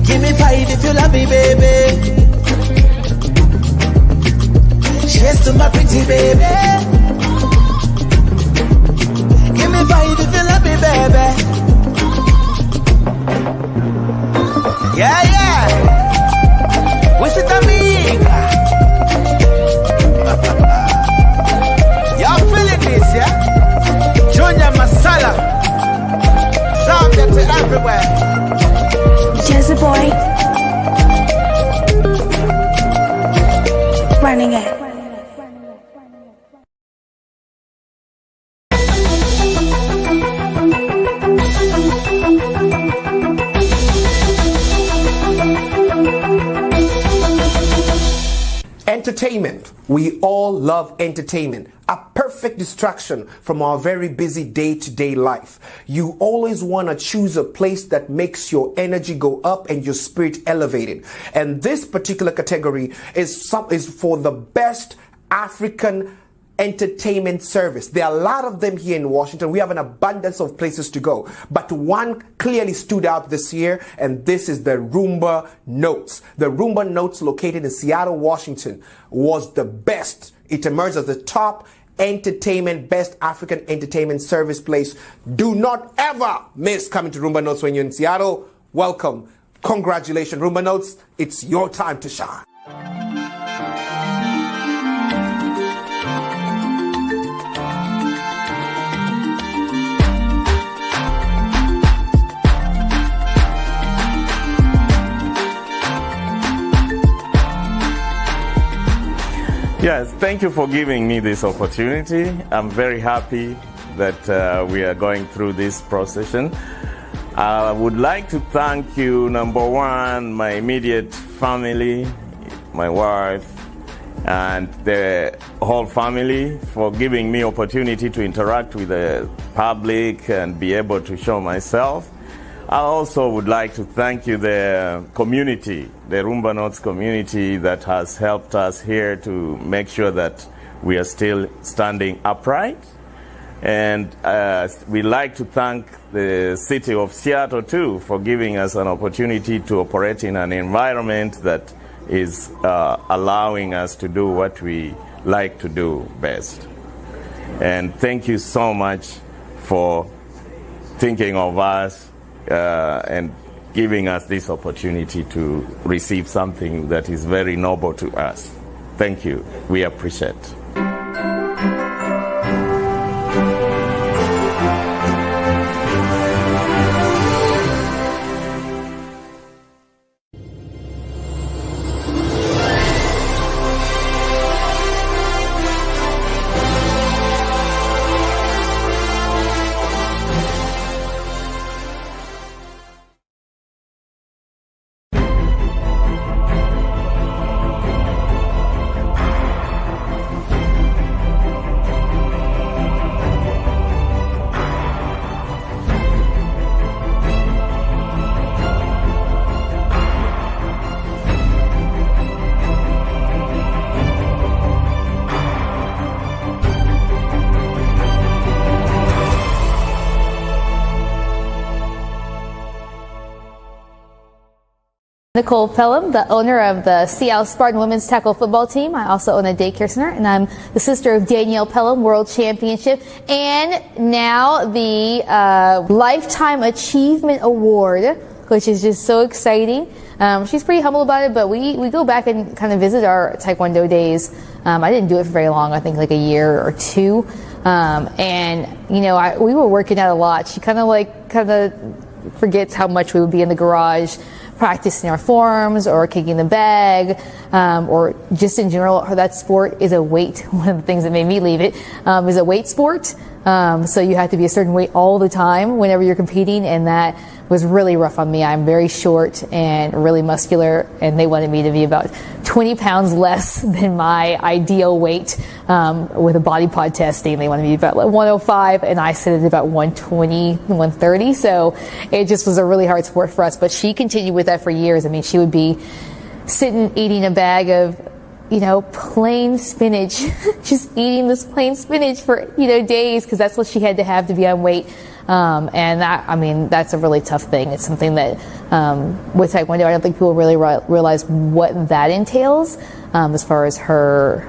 Give me 5 if you love me, baby. Cheers to my pretty baby. Give me 5 if you love me, baby. Yeah, yeah. What's it, amiga? Y'all feeling this, yeah? Junior Masala. Zambia to everywhere. Tbwoy. Running it. Entertainment. We all love entertainment. A perfect distraction from our very busy day-to-day life. You always want to choose a place that makes your energy go up and your spirit elevated. And this particular category is for the best African entertainment service. There are a lot of them here in Washington. We have an abundance of places to go. But one clearly stood out this year, and this is the Rumba Notes. The Rumba Notes, located in Seattle, Washington, was the best. It emerged as the top best African entertainment service place. Do not ever miss coming to Rumba Notes when you're in Seattle. Welcome. Congratulations, Rumba Notes. It's your time to shine. Yes, thank you for giving me this opportunity. I'm very happy that we are going through this procession. I would like to thank you, number one, my immediate family, my wife, and the whole family for giving me opportunity to interact with the public and be able to show myself. I also would like to thank you, the community, the Rumba Notes community that has helped us here to make sure that we are still standing upright. And we'd like to thank the city of Seattle too for giving us an opportunity to operate in an environment that is allowing us to do what we like to do best. And thank you so much for thinking of us and giving us this opportunity to receive something that is very noble to us. Thank you. We appreciate it. Nicole Pelham, the owner of the Seattle Spartan women's tackle football team. I also own a daycare center, and I'm the sister of Danielle Pelham, World Championship, and now the Lifetime Achievement Award, which is just so exciting. She's pretty humble about it, but we go back and kind of visit our Taekwondo days. I didn't do it for very long, I think like a year or two. And, you know, we were working out a lot. She kind of forgets how much we would be in the garage practicing our forms or kicking the bag, or just in general, that sport is a weight. One of the things that made me leave it is a weight sport. So you have to be a certain weight all the time whenever you're competing, and that was really rough on me. I'm very short and really muscular, and they wanted me to be about 20 pounds less than my ideal weight with a body pod testing. They wanted me to be about 105, and I sit at about 120, 130. So it just was a really hard sport for us. But she continued with that for years. I mean, she would be sitting eating a bag of, plain spinach, just eating this plain spinach for, days, because that's what she had to have to be on weight. And that's a really tough thing. It's something that, with Taekwondo, I don't think people really realize what that entails, as far as her,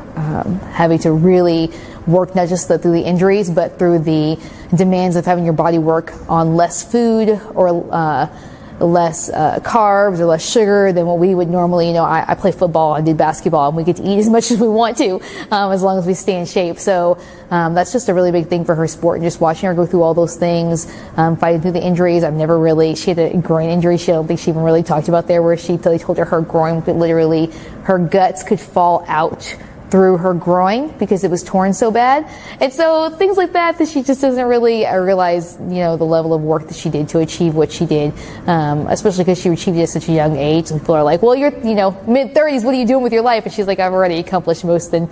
having to really work not just through the injuries, but through the demands of having your body work on less food or, less carbs or less sugar than what we would normally. I play football, I did basketball, and we get to eat as much as we want to, as long as we stay in shape. So that's just a really big thing for her sport, and just watching her go through all those things, fighting through the injuries. She had a groin injury. I don't think she even really talked about there, where they told her groin could literally, her guts could fall out through her groin because it was torn so bad. And so things like that she just doesn't really realize, the level of work that she did to achieve what she did, especially because she achieved it at such a young age. And people are like, well, you're, mid-30s, what are you doing with your life? And she's like, I've already accomplished more than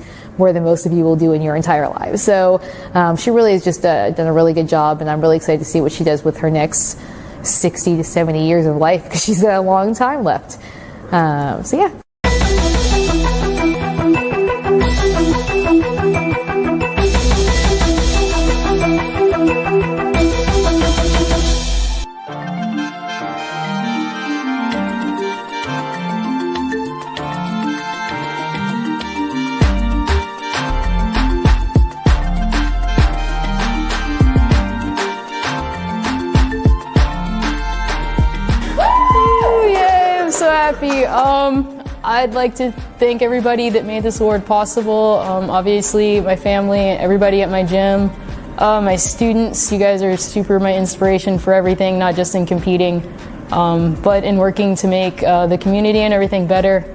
most of you will do in your entire lives. So she really has just done a really good job, and I'm really excited to see what she does with her next 60 to 70 years of life, because she's got a long time left. So yeah. Happy. I'd like to thank everybody that made this award possible. Obviously, my family, everybody at my gym, my students. You guys are super my inspiration for everything, not just in competing, but in working to make the community and everything better.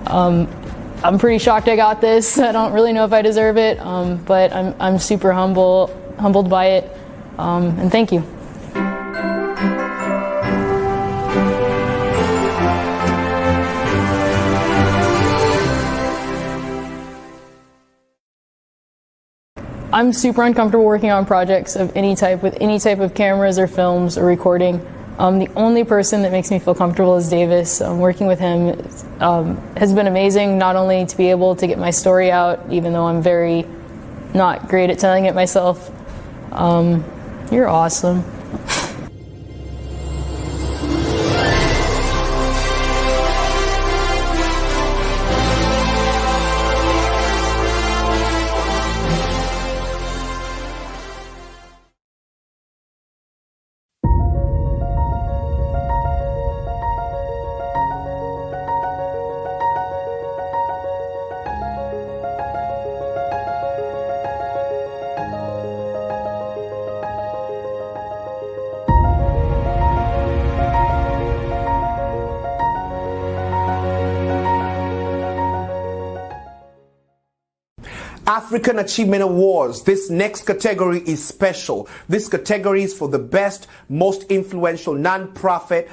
I'm pretty shocked I got this. I don't really know if I deserve it, but I'm super humbled by it, and thank you. I'm super uncomfortable working on projects of any type with any type of cameras or films or recording. The only person that makes me feel comfortable is Davis. Working with him has been amazing, not only to be able to get my story out, even though I'm very not great at telling it myself. You're awesome. African Achievement Awards. This next category is special. This category is for the best, most influential nonprofit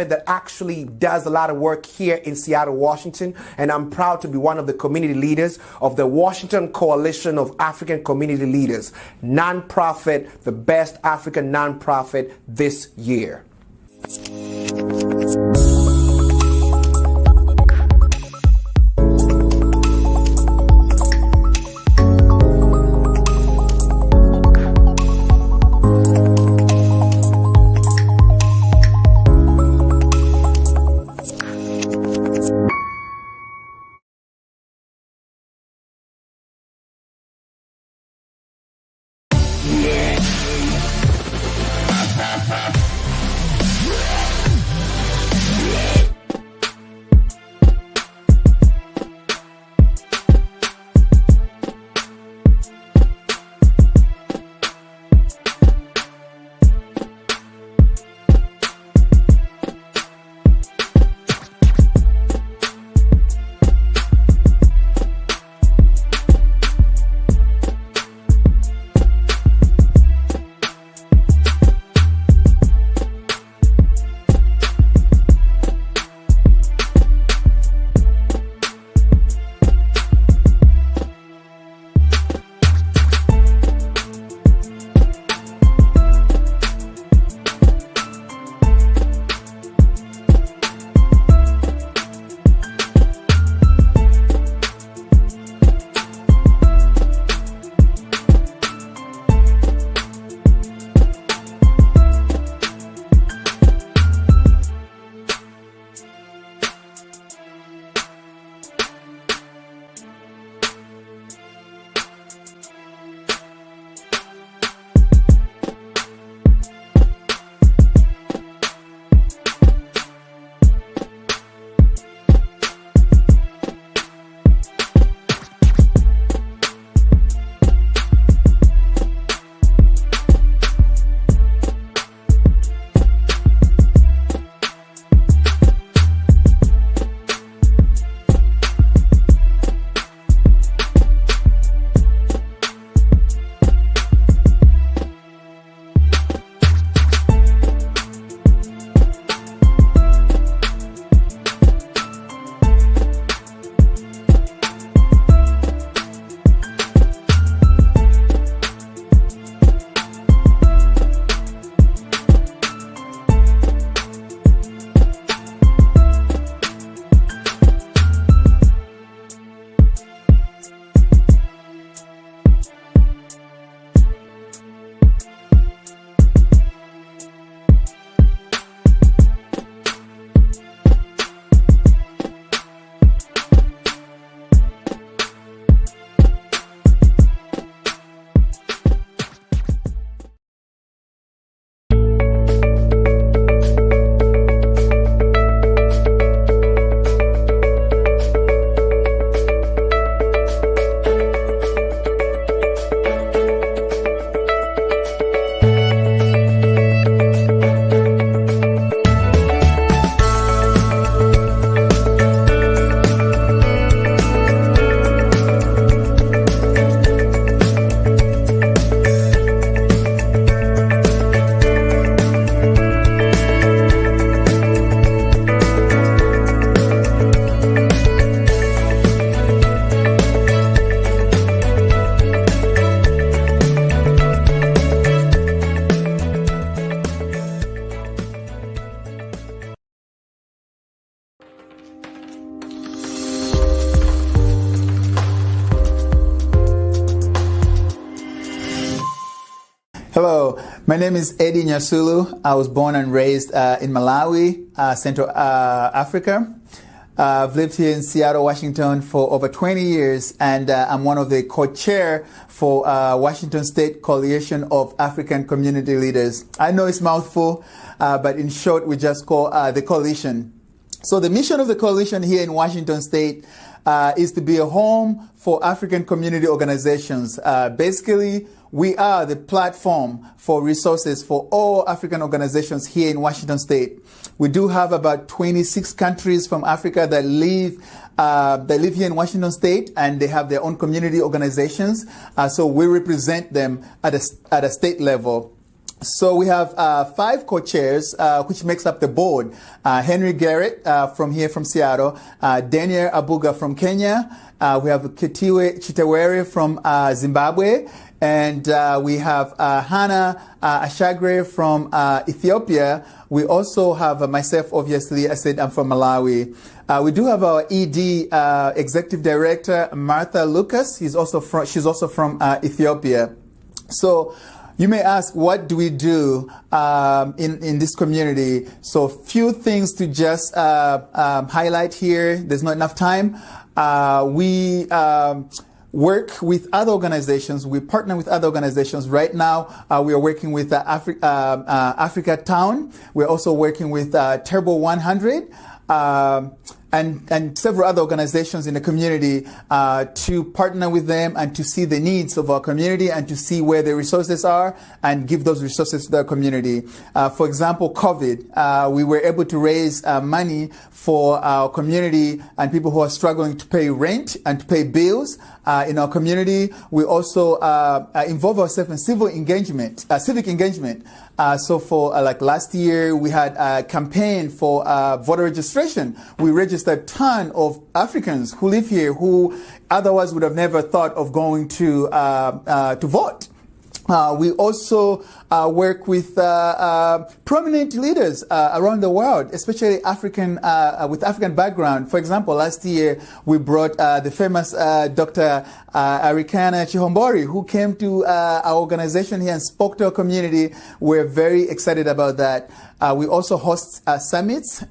that actually does a lot of work here in Seattle, Washington. And I'm proud to be one of the community leaders of the Washington Coalition of African Community Leaders. Nonprofit, the best African nonprofit this year. So my name is Eddie Nyasulu. I was born and raised in Malawi, Central Africa. I've lived here in Seattle, Washington for over 20 years, and I'm one of the co-chair for Washington State Coalition of African Community Leaders. I know it's a mouthful, but in short, we just call the coalition. So the mission of the coalition here in Washington State is to be a home for African community organizations. Basically, we are the platform for resources for all African organizations here in Washington State. We do have about 26 countries from Africa that live here in Washington State, and they have their own community organizations. So we represent them at a state level. So we have 5 co-chairs, which makes up the board. Henry Garrett from here from Seattle, Daniel Abuga from Kenya, we have Tbwoy from Zimbabwe, and we have Hannah Ashagre from Ethiopia. We also have myself, obviously. I said I'm from Malawi. We do have our ED Executive Director, Martha Lucas. She's also from Ethiopia. So you may ask, what do we do in this community? So few things to just highlight here. There's not enough time. We work with other organizations. We partner with other organizations. Right now, we are working with Africa Town. We're also working with Turbo 100. And several other organizations in the community to partner with them and to see the needs of our community and to see where the resources are and give those resources to the community. For example, COVID, we were able to raise money for our community and people who are struggling to pay rent and to pay bills in our community. We also involve ourselves in civic engagement. So for like last year, we had a campaign for voter registration. We registered a ton of Africans who live here who otherwise would have never thought of going to vote. We also work with prominent leaders around the world, especially African with African background. For example, last year we brought the famous Dr. Arikana Chihombori, who came to our organization here and spoke to our community. We're very excited about that. We also host summits.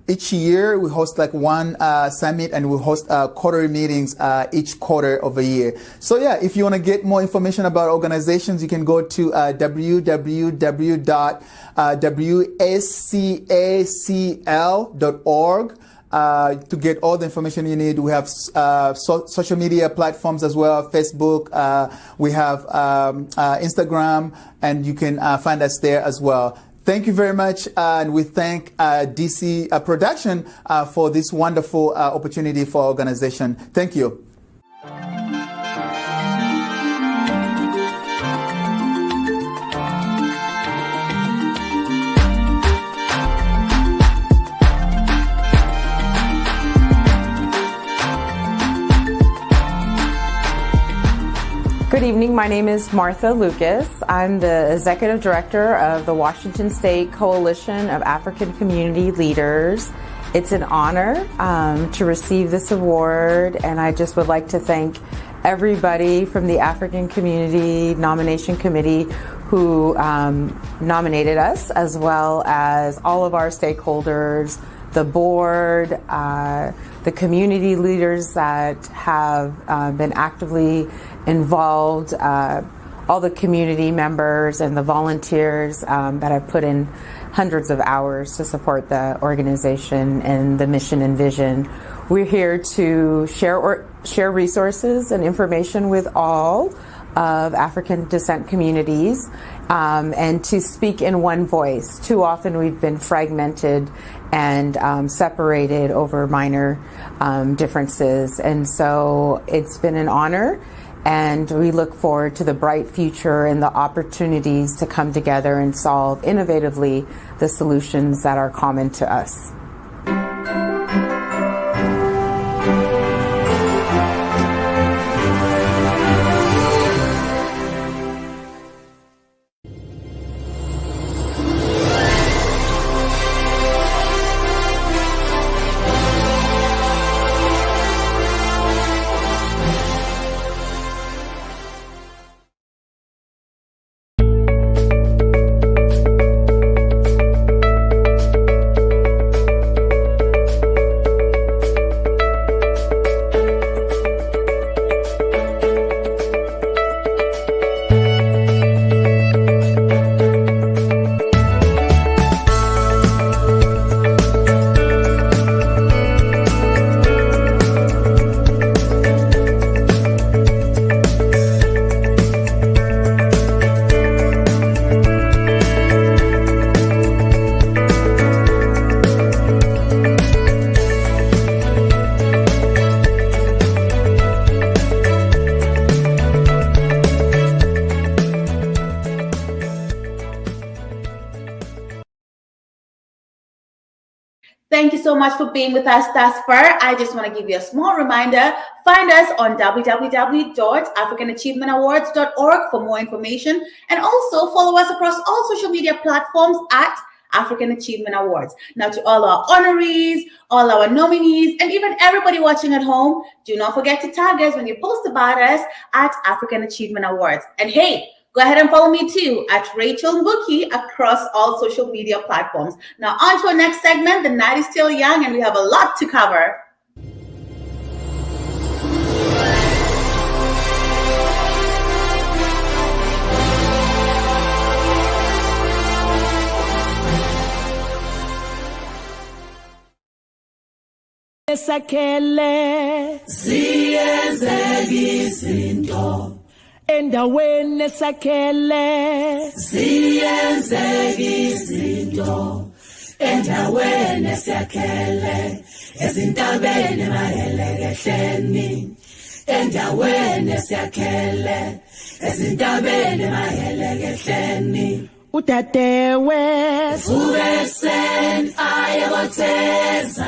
Each year we host like one summit, and we host quarterly meetings each quarter of a year. So yeah, if you want to get more information about organizations, you can go to www.wscacl.org. To get all the information you need. We have social media platforms as well, Facebook. We have Instagram, and you can find us there as well. Thank you very much, and we thank DC Production for this wonderful opportunity for our organization. Thank you. Good evening, my name is Martha Lucas. I'm the Executive Director of the Washington State Coalition of African Community Leaders. It's an honor to receive this award, and I just would like to thank everybody from the African Community Nomination Committee who nominated us, as well as all of our stakeholders, the board, the community leaders that have been actively involved, all the community members and the volunteers that have put in hundreds of hours to support the organization and the mission and vision. We're here to share resources and information with all of African descent communities and to speak in one voice. Too often we've been fragmented and separated over minor differences, and so it's been an honor, and we look forward to the bright future and the opportunities to come together and solve innovatively the solutions that are common to us. Thank you so much for being with us thus far. I just want to give you a small reminder. Find us on www.africanachievementAwards.org for more information. And also follow us across all social media platforms at African Achievement Awards. Now, to all our honorees, all our nominees, and even everybody watching at home, do not forget to tag us when you post about us at African Achievement Awards. And hey, go ahead and follow me too at Rachel Mbuki across all social media platforms. Now, on to our next segment. The night is still young and we have a lot to cover. Sakele siyenzeka izinto endaweni sakele siyenzeka izinto endaweni sakele ezintabeni mahelekehleni endaweni sakele ezintabeni mahelekehleni Utatewe Uvesen ayeboteza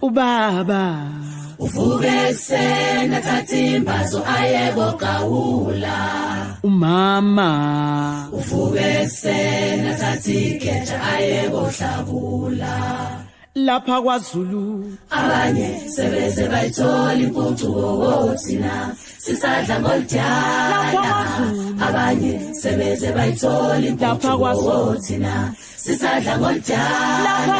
Ubaba Uvesen atatimbazo ayebokawula Umama Uvesen atatikecha ayebohlabula Lapha kwaZulu abanye sebeze bayithola impucuko wothina sisadla ngoldyana abanye sebeze bayithola impucuko wothina sisadla ngoldyana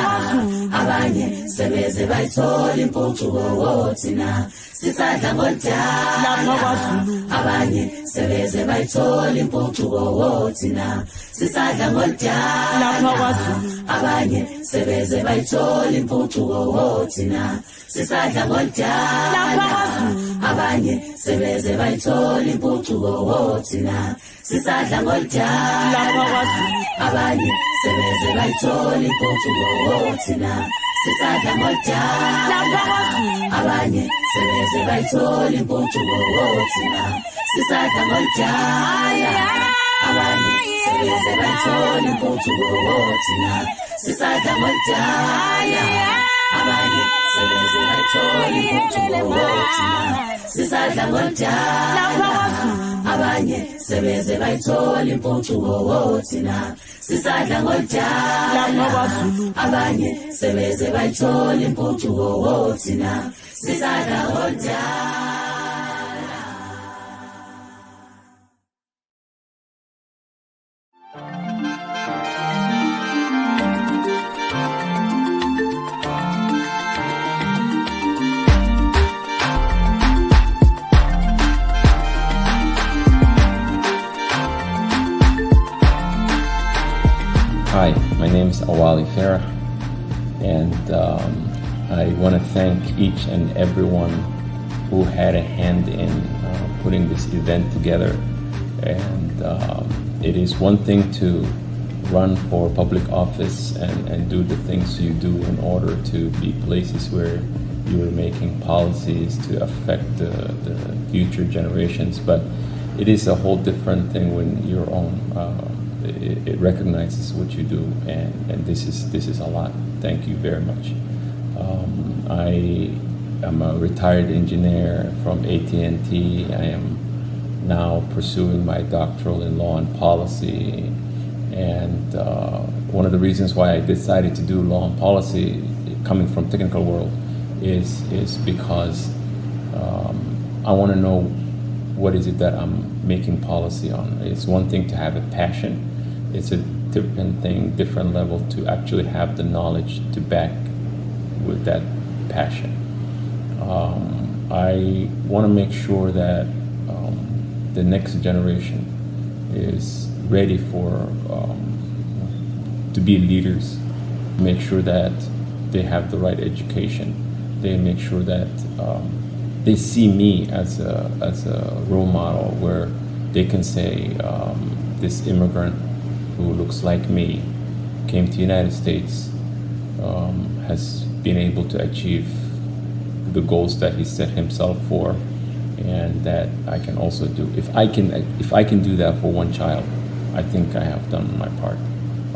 abanye sebeze bayithola impucuko wothina sisadla ngoldyana abanye sebeze bayithola impucuko wothina sisadla ngoldyana abanye sebeze bayithola impucuko wothina sisadla ngoldyana abanye sebeze bayithola impucuko wothina sisadla ngoldyana abanye sebeze bayithola impucuko wothina sisadla ngoldyana abanye sebeze bayithola impucuko wothina sisadla ngoldyana abanye sebeze bayithola impucuko wothina sisadla ngoldyana abanye sebeze bayithola impucuko wothina sisadla ngoldyana abanye sebeze bayithola impucuko wothina sisadla ngoldyana abanye sebeze bayithola impucuko wothina sisadla ngoldyana. Hi, my name is Awali Farah, and I want to thank each and everyone who had a hand in putting this event together. And it is one thing to run for public office and do the things you do in order to be places where you are making policies to affect the future generations, but it is a whole different thing when your own it recognizes what you do, and this is a lot. Thank you very much. I am a retired engineer from AT&T. I am now pursuing my doctoral in law and policy, and one of the reasons why I decided to do law and policy, coming from technical world, is because I want to know what is it that I'm making policy on. It's one thing to have a passion. It's a different thing, different level to actually have the knowledge to back with that passion. I want to make sure that the next generation is ready for to be leaders. Make sure that they have the right education. They make sure that they see me as a role model where they can say this immigrant who looks like me came to the United States, has been able to achieve the goals that he set himself for, and that I can also do. If I can do that for one child, I think I have done my part.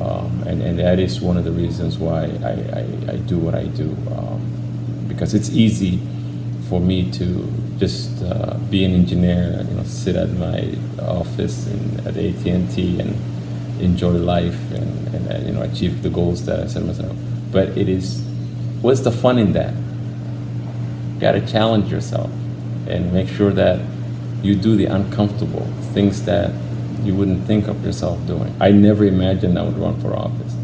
And that is one of the reasons why I do what I do, because it's easy for me to just be an engineer, sit at my office at AT&T and enjoy life and achieve the goals that I set myself. But what's the fun in that? You gotta challenge yourself and make sure that you do the uncomfortable things that you wouldn't think of yourself doing. I never imagined I would run for office,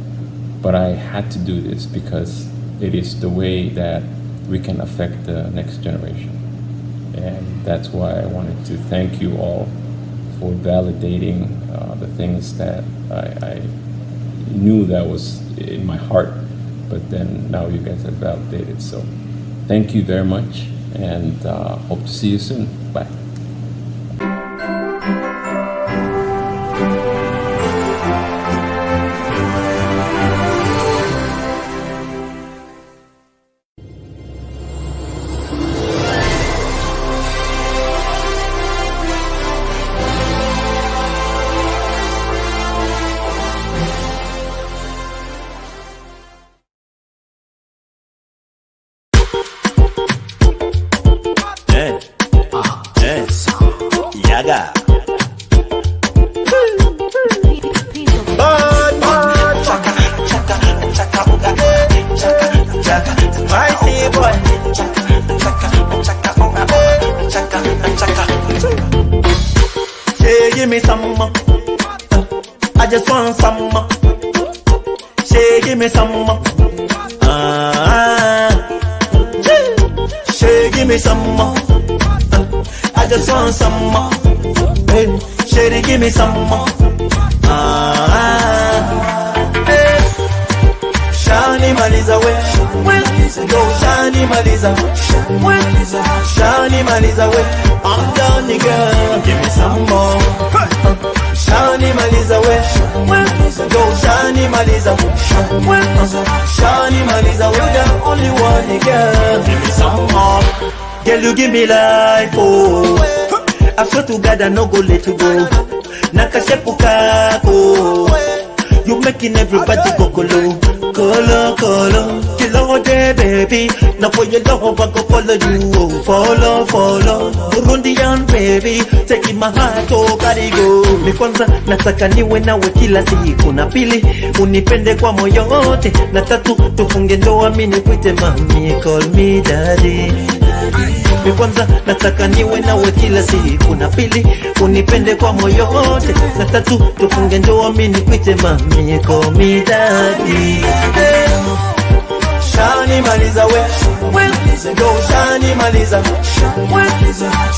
but I had to do this because it is the way that we can affect the next generation. And that's why I wanted to thank you all for validating the things that I knew that was in my heart, but then now you guys have validated. So thank you very much, and hope to see you soon. Bye. Yaga. My Tbwoy. She give me some more. I just want some more. She give me some more. She give me some more. I just want some more. Hey, Shady, give me some more. Hey. Shani Maliza, where? Go Shani Maliza. Shani Maliza, where? I'm done, nigga. Give me some more. Shani Maliza, where? Go Shani Maliza. Shani Maliza, we're the only one, nigga. Give me some more. Girl, you give me life, oh. I swear to God I no go let you go. Nakashepuka, oh. You making everybody go colo, colo, colo. Kill all day, baby. Now for your love I go follow you, oh. Follow. Burundian, baby. Taking my heart, oh, gotta go. Mi kwanza, nataka niwe nawe kila siku. Na pili, unipende kwa moyo wote. Na tatu, tufunge ndoa mimi nikuite mami. Call me daddy. Mi kwanza nataka niwe nawe kila siku. Na pili unipende kwa moyo wote. Na tatu tufunge ndoa mimi nikuite mami. Call me daddy. Shani Maliza, we go Shani Maliza.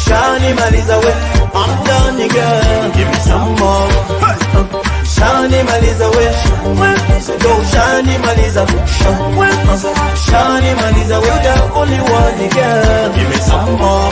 Shani Maliza, we I'm done, nigga. Give me some more. Shani Maliza, we go Shani Maliza. Shani Maliza, we the only one, nigga. Give me some more.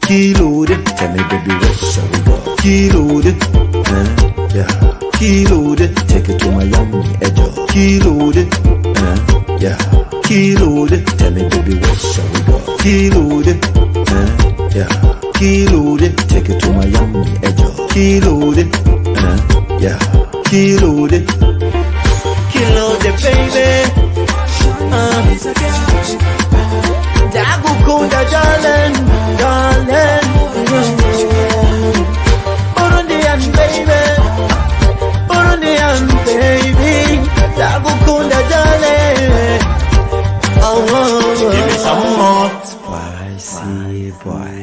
Keyload. Tell me, baby, where shall we go? Keyload. Yeah. Keyload. Take it to Miami, Edo. Keyload. Yeah. Keyload. Tell me, baby, where shall we go? Keyload. Yeah. Keyload. Take it to Miami, Edo. Keyload. Yeah. Keyload. Keyload, baby. Dagukunda, darling. Burundian, baby. Burundian, baby. Dagukunda, darling. Oh, give me some more. Spicy boy.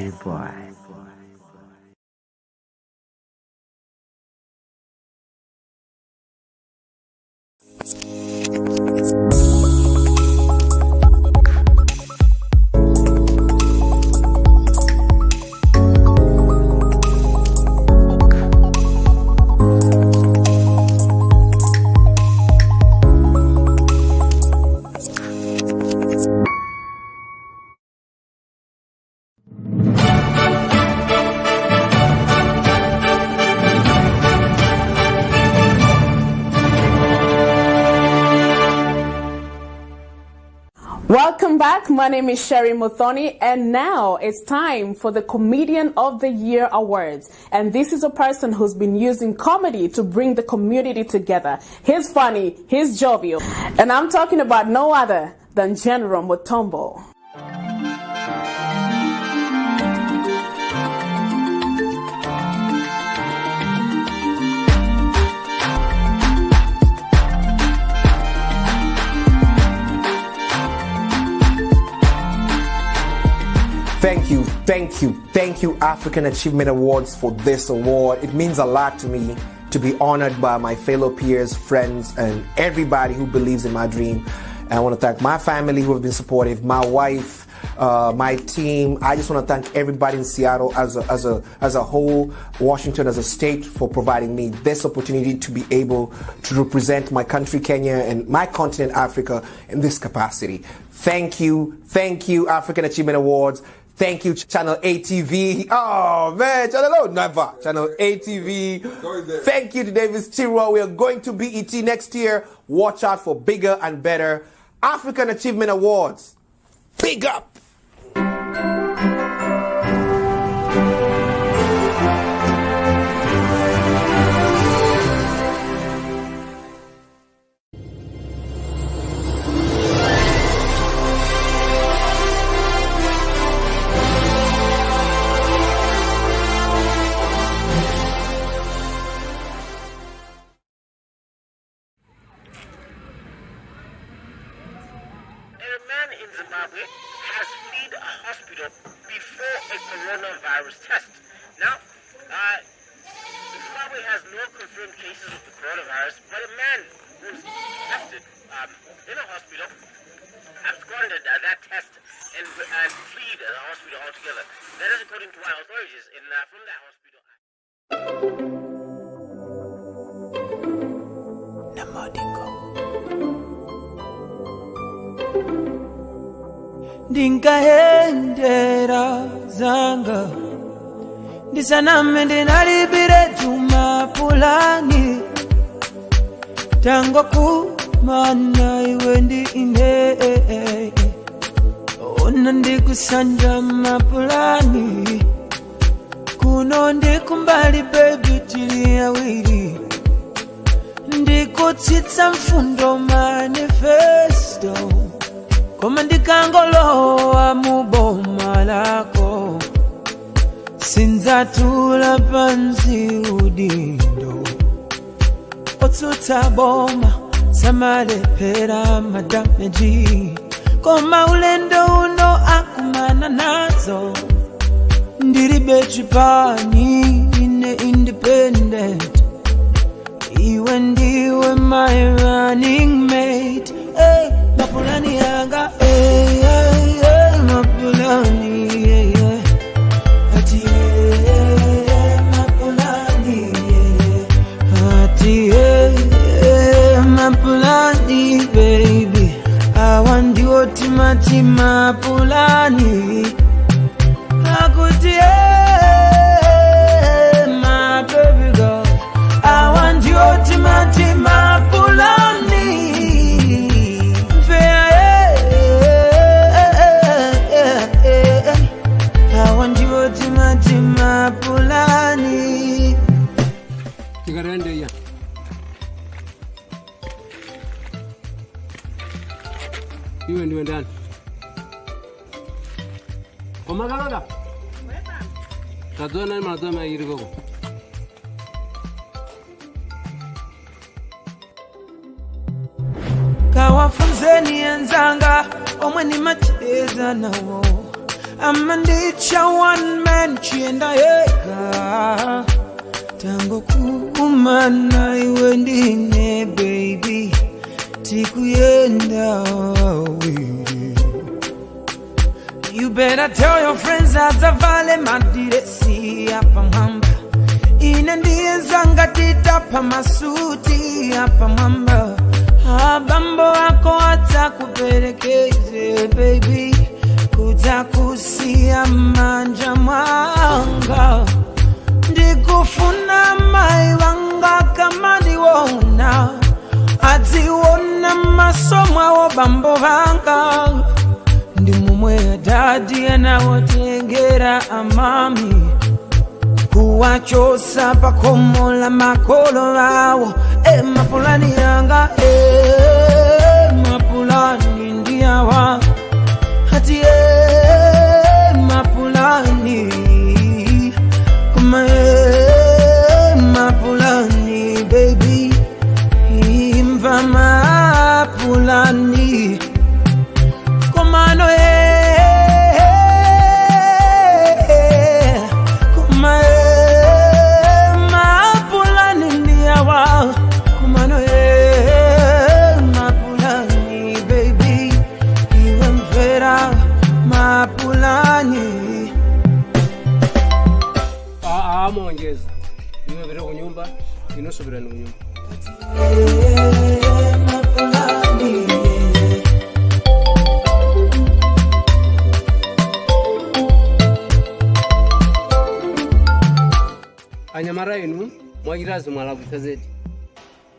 Welcome back. My name is Sherry Muthoni, and now it's time for the Comedian of the Year Awards. And this is a person who's been using comedy to bring the community together. He's funny, he's jovial, and I'm talking about no other than General Mutombo. Thank you, African Achievement Awards, for this award. It means a lot to me to be honored by my fellow peers, friends, and everybody who believes in my dream. And I want to thank my family who have been supportive, my wife, my team. I just want to thank everybody in Seattle as a whole, Washington as a state, for providing me this opportunity to be able to represent my country, Kenya, and my continent, Africa, in this capacity. Thank you, African Achievement Awards. Thank you, Channel ATV. Oh, man, Channel ATV. Thank you to Davis Tbwoy. We are going to BET next year. Watch out for bigger and better African Achievement Awards. Big up. In Zimbabwe has fled a hospital before a coronavirus test. Now, Zimbabwe has no confirmed cases of the coronavirus, but a man who was tested in a hospital absconded that test and fled the hospital altogether. That is according to our authorities from that hospital. Ndingahendera zanga ndisaname ndinalibire Juma pulani tango kumana iwe ndine ona ndikusanja mapulani kuno ndikumbali baby tili awiri ndikutsitsa mfundo manifesto koma ndikangolowa muboma lako sinzatula pansi udindo otsutsa boma samalepera madameji koma ulendo uno akumana nazo ndilibe chipani ine independent iwe ndiwe my running mate. Hey, mapulani yanga, mapulani, ati mapulani, ati mapulani, baby. I want you to mapulani, akuti my baby girl. I want you to mapulani. Pulani Tigarende ya Iwe ndiwe ndani Komagaloga Kadona matoma yirigogo Kawafunzeni enzanga omwe ni macheza nawo amandicha one man chienda yeka tango kumana iwe ndine baby tikuyenda wawiri. You better tell your friends azavale madiresi hapa mwamba ine ndiye zanga titapa masuti hapa mwamba abambo wako atakupelekeze baby kutakusia manja mwanga ndikufuna mai wanga kama ndiwona atiwona masomwa wo bambo vanga Radia na wotengera amami kuwachosa pakomola makolo wawo mapulani yanga mapulani ndiyawa hati mapulani kuma mapulani baby imva mapulani komano Ongeza niwe vile kunyumba inosubira ni kunyumba anyamara inu mwagirazi mwala kutazeti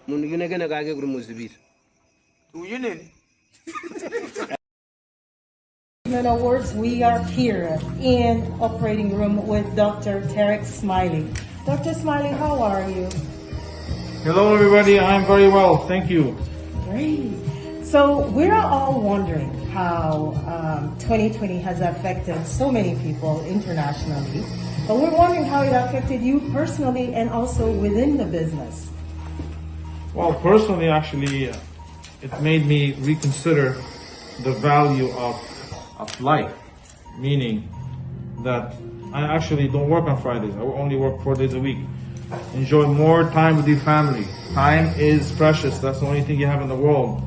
mundu yunegene kage kuri muzibira uyinene Awards, we are here in operating room with Dr. Tarek Smiley. Dr. Smiley, how are you? Hello everybody, I'm very well, thank you. Great. So we're all wondering how 2020 has affected so many people internationally, but we're wondering how it affected you personally and also within the business. Well, personally, actually, it made me reconsider the value of life, meaning that I actually don't work on Fridays. I only work 4 days a week. Enjoy more time with your family. Time is precious. That's the only thing you have in the world.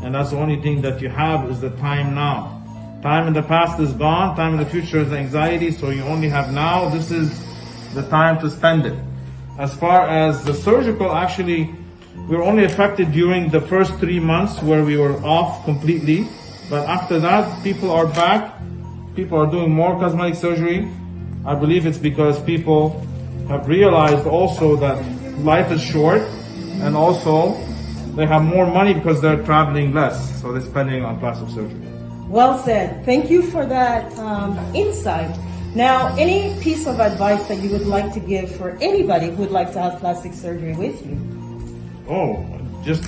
And that's the only thing that you have is the time now. Time in the past is gone. Time in the future is anxiety. So you only have now. This is the time to spend it. As far as the surgical, actually, we were only affected during the first 3 months where we were off completely. But after that, people are back. People are doing more cosmetic surgery. I believe it's because people have realized also that life is short, and also they have more money because they're traveling less, so they're spending on plastic surgery. Well said. Thank you for that insight. Now, any piece of advice that you would like to give for anybody who would like to have plastic surgery with you? Oh, just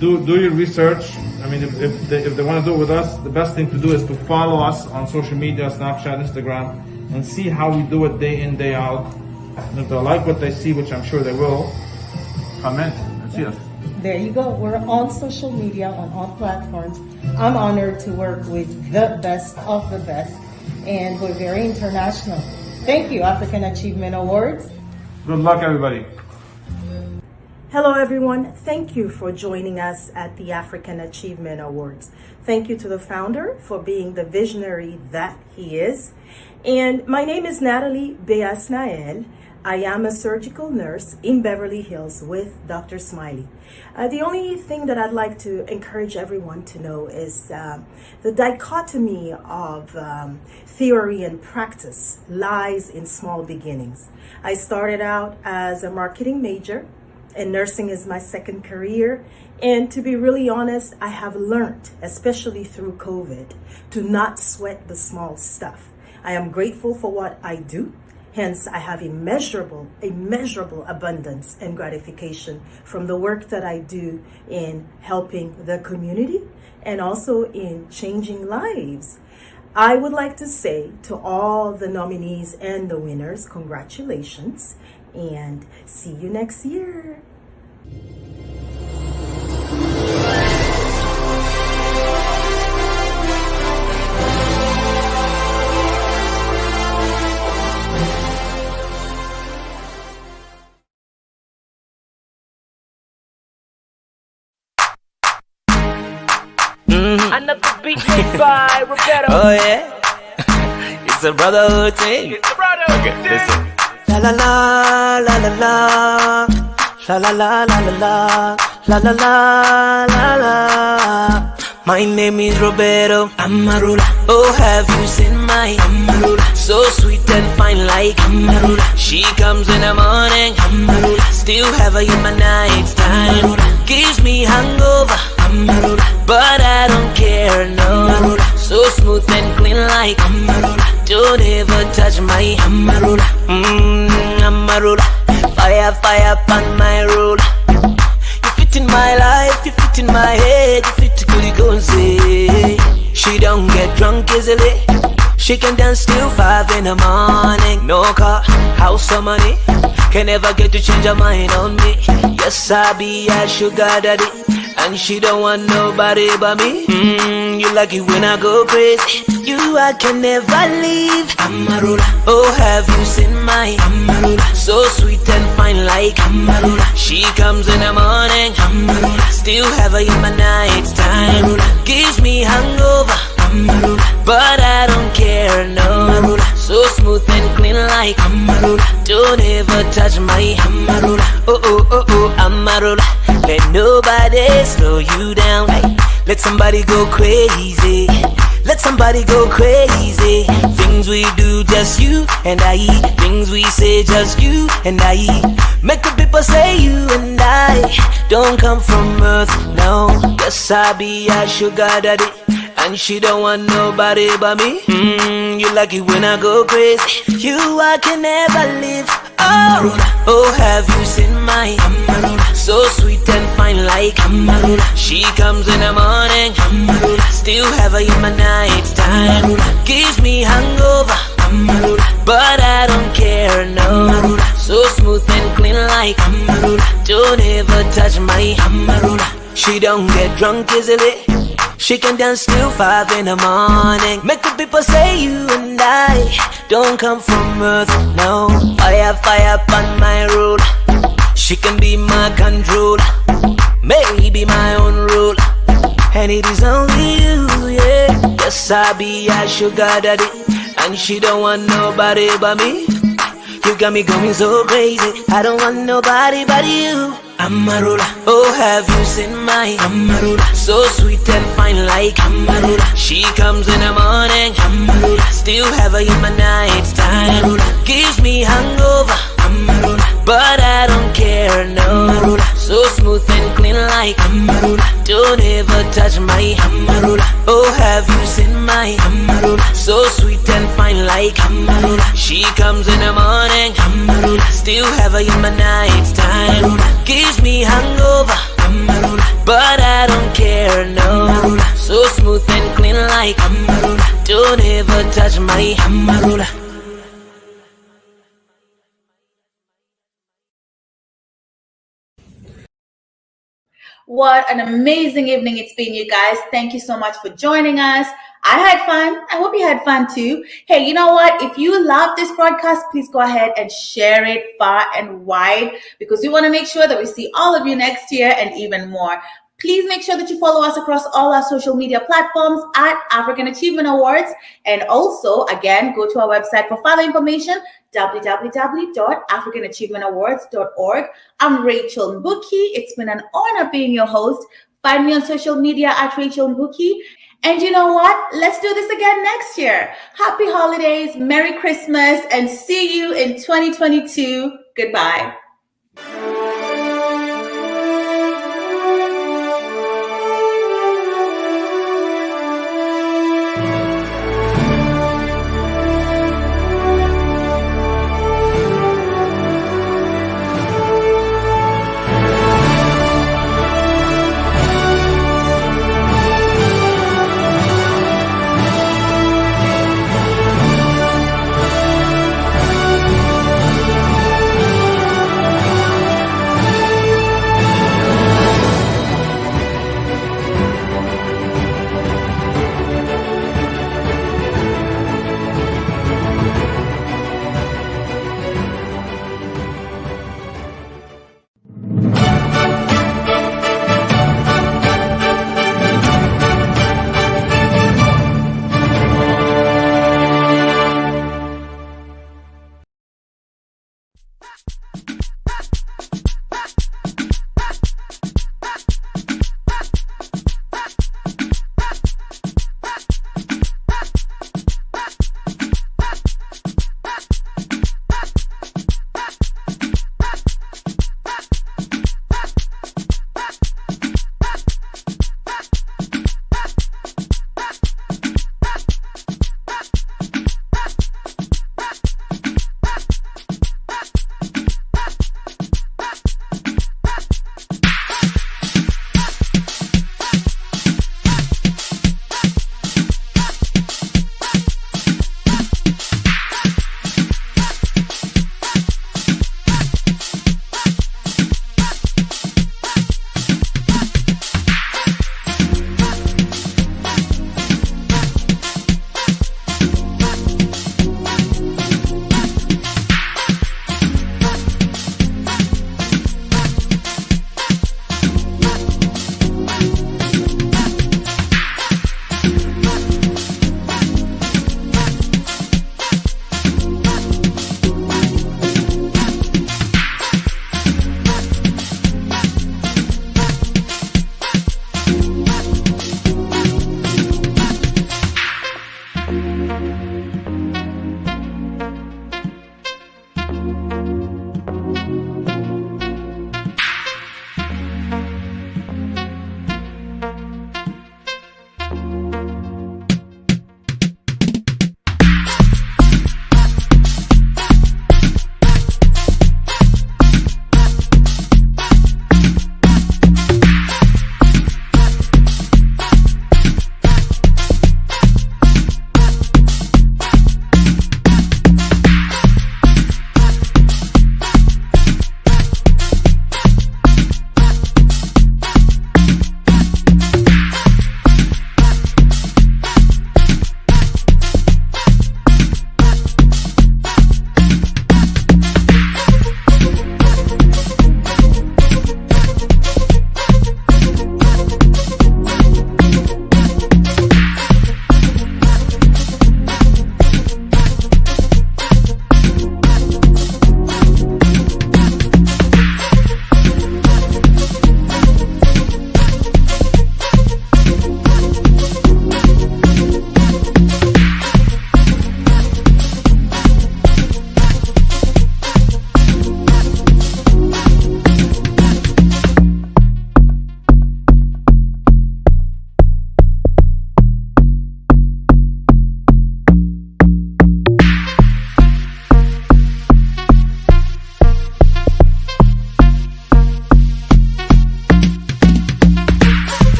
do your research. I mean, if they want to do it with us, the best thing to do is to follow us on social media, Snapchat, Instagram, and see how we do it day in, day out. And if they like what they see, which I'm sure they will, come in and see us. There you go. We're on social media, on all platforms. I'm honored to work with the best of the best, and we're very international. Thank you, African Achievement Awards. Good luck, everybody. Hello everyone, thank you for joining us at the African Achievement Awards. Thank you to the founder for being the visionary that he is. And my name is Natalie Beasnael. I am a surgical nurse in Beverly Hills with Dr. Smiley. The only thing that I'd like to encourage everyone to know is the dichotomy of theory and practice lies in small beginnings. I started out as a marketing major, and nursing is my second career. And to be really honest, I have learned, especially through COVID, to not sweat the small stuff. I am grateful for what I do. Hence, I have immeasurable abundance and gratification from the work that I do in helping the community and also in changing lives. I would like to say to all the nominees and the winners, congratulations, and see you next year. Another beat made by Roberto. Oh yeah, it's a brotherhood thing. It's a brotherhood thing. Listen. La la la la la la, la la la la la la, la la la la la. My name is Roberto Amarula. Oh, have you seen my Amarula? So sweet and fine like Amarula. She comes in the morning, Amarula. Still have her in my night time. Gives me hangover, Amarula. But I don't care, no. Amarula. So smooth and clean like Amarula. Don't ever touch my Amarula. Amarula. Fire, fire upon my ruler. You fit in my life, you fit in my head, you fit to go and say. She don't get drunk easily. She can dance till 5 in the morning. No car, house or money can never get to change her mind on me. Yes, I be a sugar daddy, and she don't want nobody but me. You like it when I go crazy. You I can never leave. Amarula. Oh, have you seen my Amarula? So sweet and fine like Amarula. She comes in the morning, Amarula. Still have her in my night time. Gives me hangover, Amarula. But I don't care, no. Amarula. So smooth and clean like Amarula. Don't ever touch my Amarula. Oh, oh, oh, oh, Amarula. Let nobody slow you down. Let somebody go crazy. Let somebody go crazy. Things we do, just you and I. Things we say, just you and I. Make the people say you and I don't come from earth, no. Yes, I be a sugar daddy, and she don't want nobody but me. You like it when I go crazy. You I can never live. Oh, oh, have you seen my Amarula? So sweet and fine like Amarula. She comes in the morning, Amarula. Still have her in my night time. Gives me hangover, Amarula. But I don't care, no. Amarula. So smooth and clean like Amarula. Don't ever touch my Amarula. She don't get drunk easily. She can dance till 5 in the morning. Make the people say you and I don't come from earth, no. Fire, fire upon my ruler. She can be my controller, maybe my own ruler. And it is only you, yeah. Yes, I be a sugar daddy, and she don't want nobody but me. You got me going so crazy. I don't want nobody but you. Amarula. Oh, have you seen my Amarula? So sweet and fine like Amarula. She comes in the morning, Amarula. Still have her in my night time. Gives me hangover, Amarula. But I don't care, no. Amarula. So smooth and clean like Amarula. Don't ever touch my Amarula. Oh, have you seen my Amarula? So sweet and fine like Amarula. She comes in the morning, Amarula. Still have her in my night time. Gives me hangover, Amarula. But I don't care, no. Amarula. So smooth and clean like Amarula. Don't ever touch my Amarula. What an amazing evening it's been, you guys. Thank you so much for joining us. I had fun. I hope you had fun too. Hey, you know what? If you love this broadcast, please go ahead and share it far and wide, because we want to make sure that we see all of you next year and even more. Please make sure that you follow us across all our social media platforms at African Achievement Awards. And also, again, go to our website for further information, www.africanachievementawards.org. I'm Rachel Mbuki. It's been an honor being your host. Find me on social media at Rachel Mbuki. And you know what? Let's do this again next year. Happy holidays, Merry Christmas, and see you in 2022. Goodbye.